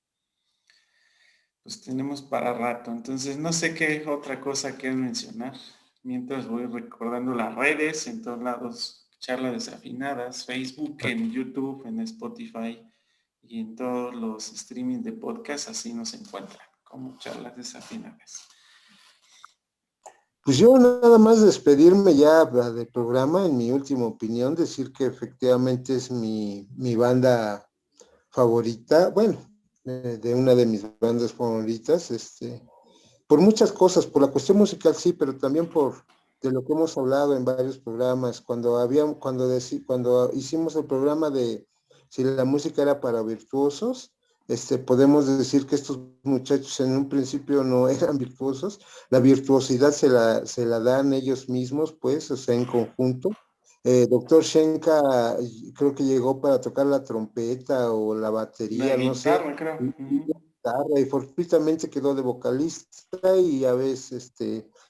Pues tenemos para rato. Entonces, no sé qué otra cosa quieres mencionar. Mientras voy recordando las redes, en todos lados, charlas desafinadas, Facebook, en YouTube, en Spotify y en todos los streamings de podcast, así nos encuentran como charlas desafinadas. Pues yo nada más despedirme ya del programa, en mi última opinión, decir que efectivamente es mi banda favorita, bueno, de una de mis bandas favoritas, por muchas cosas, por la cuestión musical sí, pero también por de lo que hemos hablado en varios programas, cuando hicimos el programa de si la música era para virtuosos, podemos decir que estos muchachos en un principio no eran virtuosos, la virtuosidad se la dan ellos mismos, pues, o sea, en conjunto. Doctor Shenka creo que llegó para tocar la trompeta o la La batería, no sé, guitarra, creo. y fortuitamente quedó de vocalista y a veces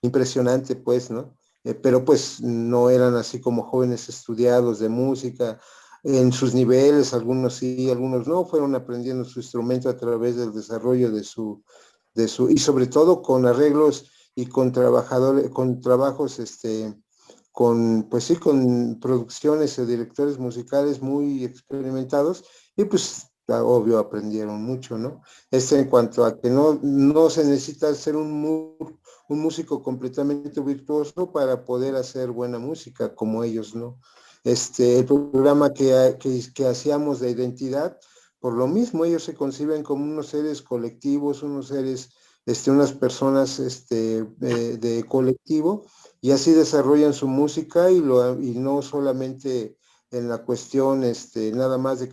impresionante, pues, ¿no? Pero pues no eran así como jóvenes estudiados de música. En sus niveles, algunos sí, algunos no, fueron aprendiendo su instrumento a través del desarrollo y sobre todo con arreglos y con trabajadores, con trabajos, pues sí, con producciones y directores musicales muy experimentados, y pues obvio aprendieron mucho, ¿no? En cuanto a que no se necesita ser un músico completamente virtuoso para poder hacer buena música como ellos, ¿no? El programa que hacíamos de identidad, por lo mismo ellos se conciben como unos seres colectivos, unos seres unas personas de colectivo, y así desarrollan su música y no solamente en la cuestión nada más de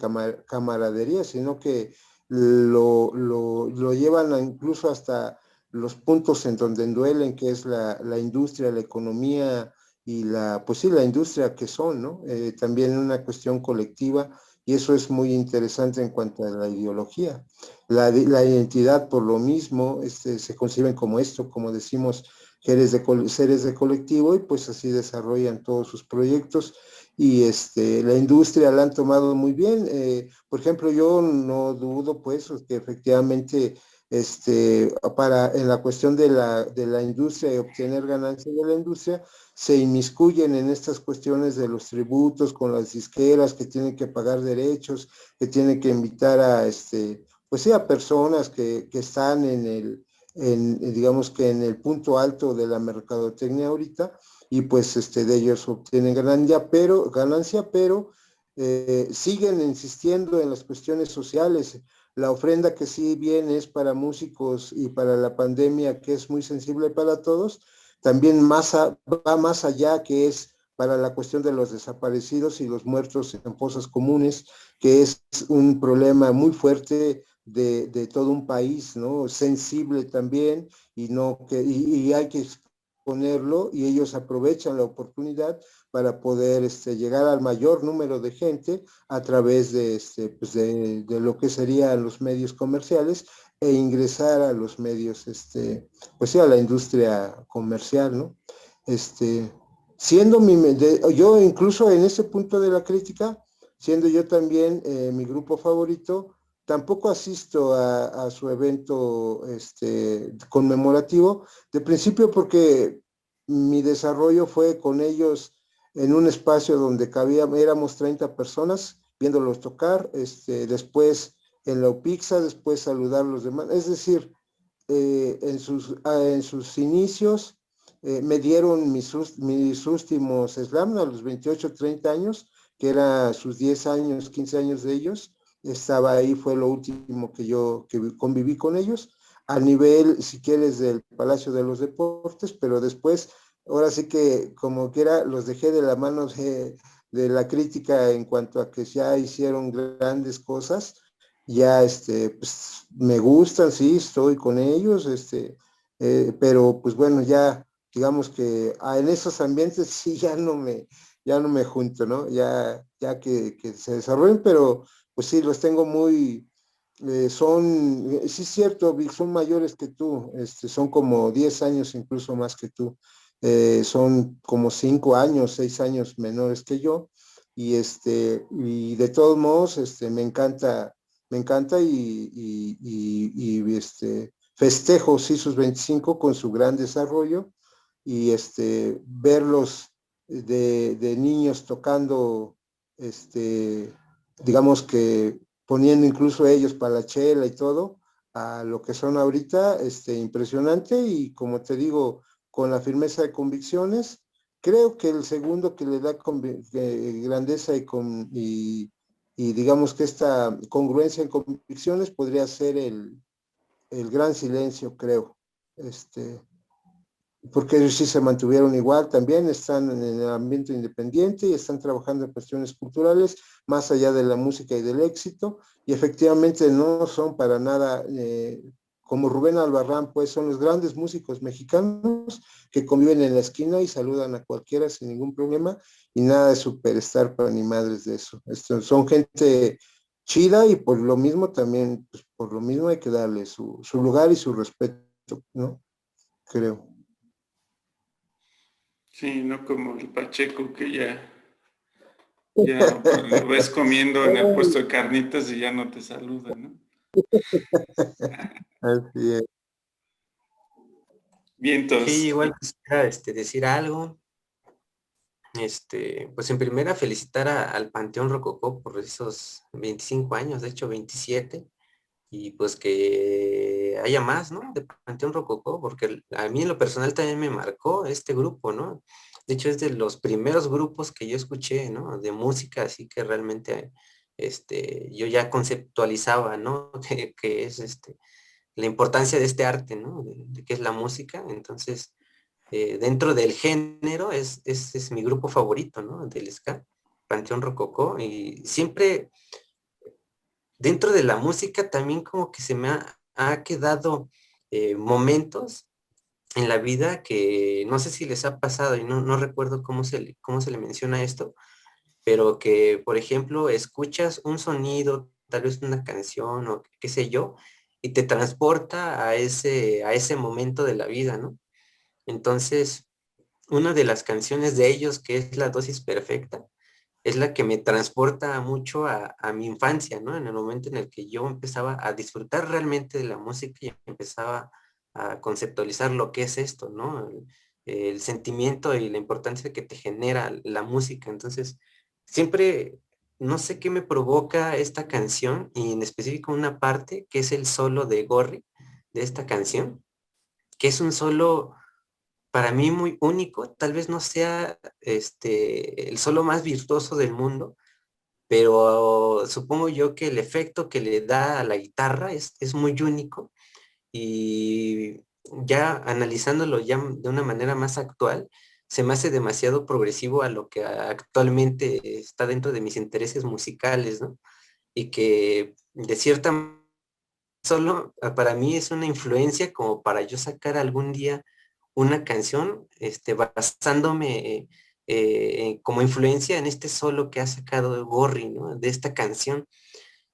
camaradería, sino que lo llevan incluso hasta los puntos en donde duelen, que es la industria, la economía y pues sí, la industria que son, ¿no? También una cuestión colectiva, y eso es muy interesante en cuanto a la ideología. La identidad, por lo mismo, se conciben como esto, como decimos, seres de colectivo, y pues así desarrollan todos sus proyectos, y la industria la han tomado muy bien. Por ejemplo, yo no dudo pues que efectivamente en la cuestión de la industria y obtener ganancias de la industria, se inmiscuyen en estas cuestiones de los tributos con las disqueras que tienen que pagar derechos, que tienen que invitar a pues sí, a personas que están digamos que en el punto alto de la mercadotecnia ahorita, y pues de ellos obtienen ganancia, pero siguen insistiendo en las cuestiones sociales. La ofrenda que sí viene es para músicos y para la pandemia, que es muy sensible para todos, también va más allá, que es para la cuestión de los desaparecidos y los muertos en fosas comunes, que es un problema muy fuerte de todo un país, ¿no? Sensible también, y hay que exponerlo, y ellos aprovechan la oportunidad para poder llegar al mayor número de gente a través pues de lo que serían los medios comerciales, e ingresar a los medios, pues sí, a la industria comercial, ¿no? Siendo yo incluso en ese punto de la crítica, siendo yo también mi grupo favorito, tampoco asisto a su evento conmemorativo, de principio porque mi desarrollo fue con ellos en un espacio donde éramos 30 personas viéndolos tocar, después en la UPIXA, después saludar a los demás, es decir, en sus inicios me dieron mis últimos slam a los 28, 30 años, que era sus 10 años, 15 años de ellos. Estaba ahí, fue lo último que conviví con ellos, a nivel, si quieres, del Palacio de los Deportes, pero después, ahora sí que como quiera, los dejé de la mano de la crítica en cuanto a que ya hicieron grandes cosas. Ya pues, me gustan, sí, estoy con ellos, pero pues bueno, ya digamos que en esos ambientes sí ya no me junto, ¿no? Ya que se desarrollen, pero pues sí, los tengo muy, sí es cierto, Vic, son mayores que tú, son como 10 años incluso más que tú, son como 5 años, 6 años menores que yo, y de todos modos, me encanta, festejo, sí, sus 25 con su gran desarrollo, y verlos de niños tocando, digamos que poniendo incluso ellos para la chela y todo, a lo que son ahorita, impresionante, y como te digo, con la firmeza de convicciones. Creo que el segundo que le da grandeza y digamos que esta congruencia en convicciones podría ser el Gran Silencio, creo. Porque ellos sí se mantuvieron igual también, están en el ambiente independiente y están trabajando en cuestiones culturales, más allá de la música y del éxito, y efectivamente no son para nada como Rubén Albarrán, pues son los grandes músicos mexicanos que conviven en la esquina y saludan a cualquiera sin ningún problema, y nada de superstar para ni madres de eso. Son gente chida, y por lo mismo también, pues por lo mismo hay que darle su lugar y su respeto, ¿no? Creo. Sí, no como el Pacheco que ya lo ves comiendo en el puesto de carnitas y ya no te saluda, ¿no? Así es. Sí, Vientos. igual quisiera decir algo. Pues en primera felicitar al Panteón Rococó por esos 25 años, de hecho 27, y pues que haya más, ¿no? De Panteón Rococó, porque a mí en lo personal también me marcó este grupo, ¿no? De hecho es de los primeros grupos que yo escuché, ¿no? De música, así que realmente yo ya conceptualizaba, ¿no? Que es la importancia de este arte, ¿no? De qué es la música. Entonces, dentro del género es mi grupo favorito, ¿no? Del ska, Panteón Rococó, y siempre dentro de la música también como que se me ha quedado momentos en la vida que no sé si les ha pasado y no recuerdo cómo se le menciona esto, pero que, por ejemplo, escuchas un sonido, tal vez una canción o qué sé yo, y te transporta a ese momento de la vida, ¿no? Entonces, una de las canciones de ellos, que es La Dosis Perfecta, es la que me transporta mucho a mi infancia, ¿no? En el momento en el que yo empezaba a disfrutar realmente de la música y empezaba a conceptualizar lo que es esto, ¿no? El sentimiento y la importancia que te genera la música. Entonces, siempre, no sé qué me provoca esta canción y en específico una parte que es el solo de Gorri de esta canción, que es un solo para mí muy único, tal vez no sea el solo más virtuoso del mundo, pero supongo yo que el efecto que le da a la guitarra es muy único y ya analizándolo ya de una manera más actual, se me hace demasiado progresivo a lo que actualmente está dentro de mis intereses musicales, ¿no? Y que de cierta solo para mí es una influencia como para yo sacar algún día una canción, basándome como influencia en este solo que ha sacado Gorri, ¿no? De esta canción.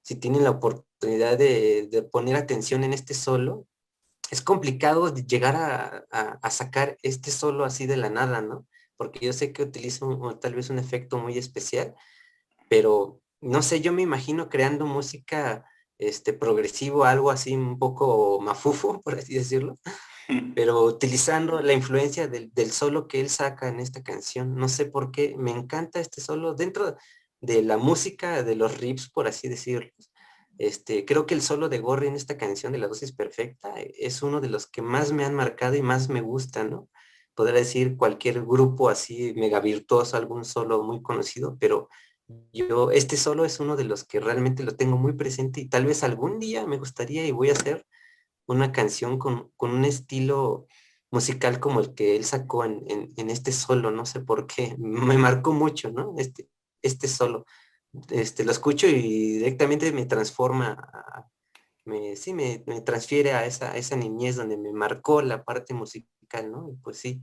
Si tienen la oportunidad de poner atención en este solo, es complicado llegar a sacar este solo así de la nada, ¿no? Porque yo sé que utiliza tal vez un efecto muy especial, pero no sé, yo me imagino creando música progresivo, algo así un poco mafufo, por así decirlo, pero utilizando la influencia del solo que él saca en esta canción. No sé por qué, me encanta este solo dentro de la música, de los riffs, por así decirlo. Creo que el solo de Gorri en esta canción de La Dosis Perfecta es uno de los que más me han marcado y más me gusta, ¿no? Podría decir cualquier grupo así mega virtuoso, algún solo muy conocido, pero este solo es uno de los que realmente lo tengo muy presente y tal vez algún día me gustaría y voy a hacer una canción con un estilo musical como el que él sacó en este solo, no sé por qué, me marcó mucho, ¿no? Este solo, lo escucho y directamente me transforma, sí, me transfiere a esa niñez donde me marcó la parte musical, ¿no? Y pues sí,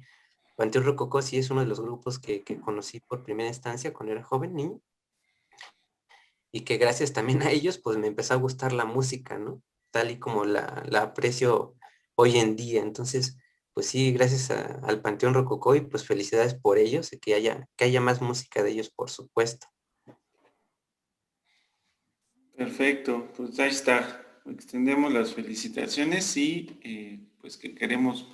Panteón Rococó sí es uno de los grupos que conocí por primera instancia cuando era joven, niño, y que gracias también a ellos, pues me empezó a gustar la música, ¿no? Tal y como la aprecio hoy en día. Entonces, pues sí, gracias al Panteón Rococó y pues felicidades por ellos y que haya más música de ellos, por supuesto. Perfecto, pues ahí está. Extendemos las felicitaciones y pues que queremos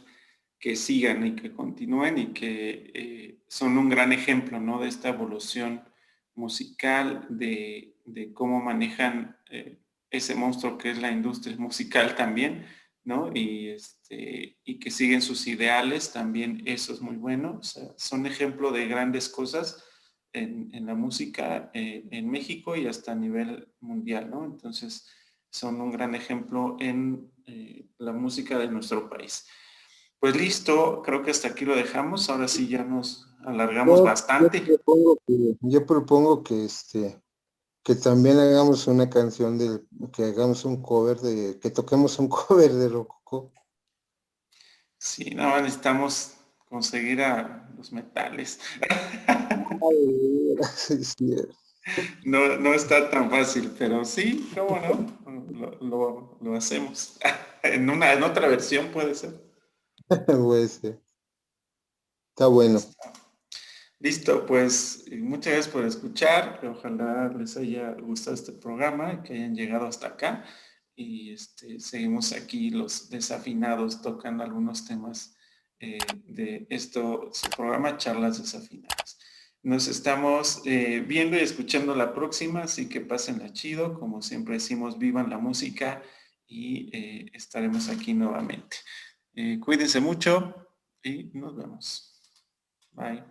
que sigan y que continúen y que son un gran ejemplo, ¿no? De esta evolución musical, de cómo manejan ese monstruo que es la industria musical también, ¿no? Y que siguen sus ideales, también eso es muy bueno. O sea, son ejemplo de grandes cosas en la música en México y hasta a nivel mundial, ¿no? Entonces, son un gran ejemplo en la música de nuestro país. Pues listo, creo que hasta aquí lo dejamos. Ahora sí ya nos alargamos bastante. Yo propongo que también hagamos una canción que hagamos un cover que toquemos un cover de Rococó. Sí, no, necesitamos conseguir a los metales. Sí, sí. No, no está tan fácil, pero sí, cómo no, lo hacemos. En otra versión puede ser. Pues, está bueno. Listo, pues muchas gracias por escuchar. Ojalá les haya gustado este programa, que hayan llegado hasta acá. Y seguimos aquí los desafinados tocando algunos temas de su programa Charlas Desafinadas. Nos estamos viendo y escuchando la próxima, así que pásenla chido. Como siempre decimos, vivan la música y estaremos aquí nuevamente. Cuídense mucho y nos vemos. Bye.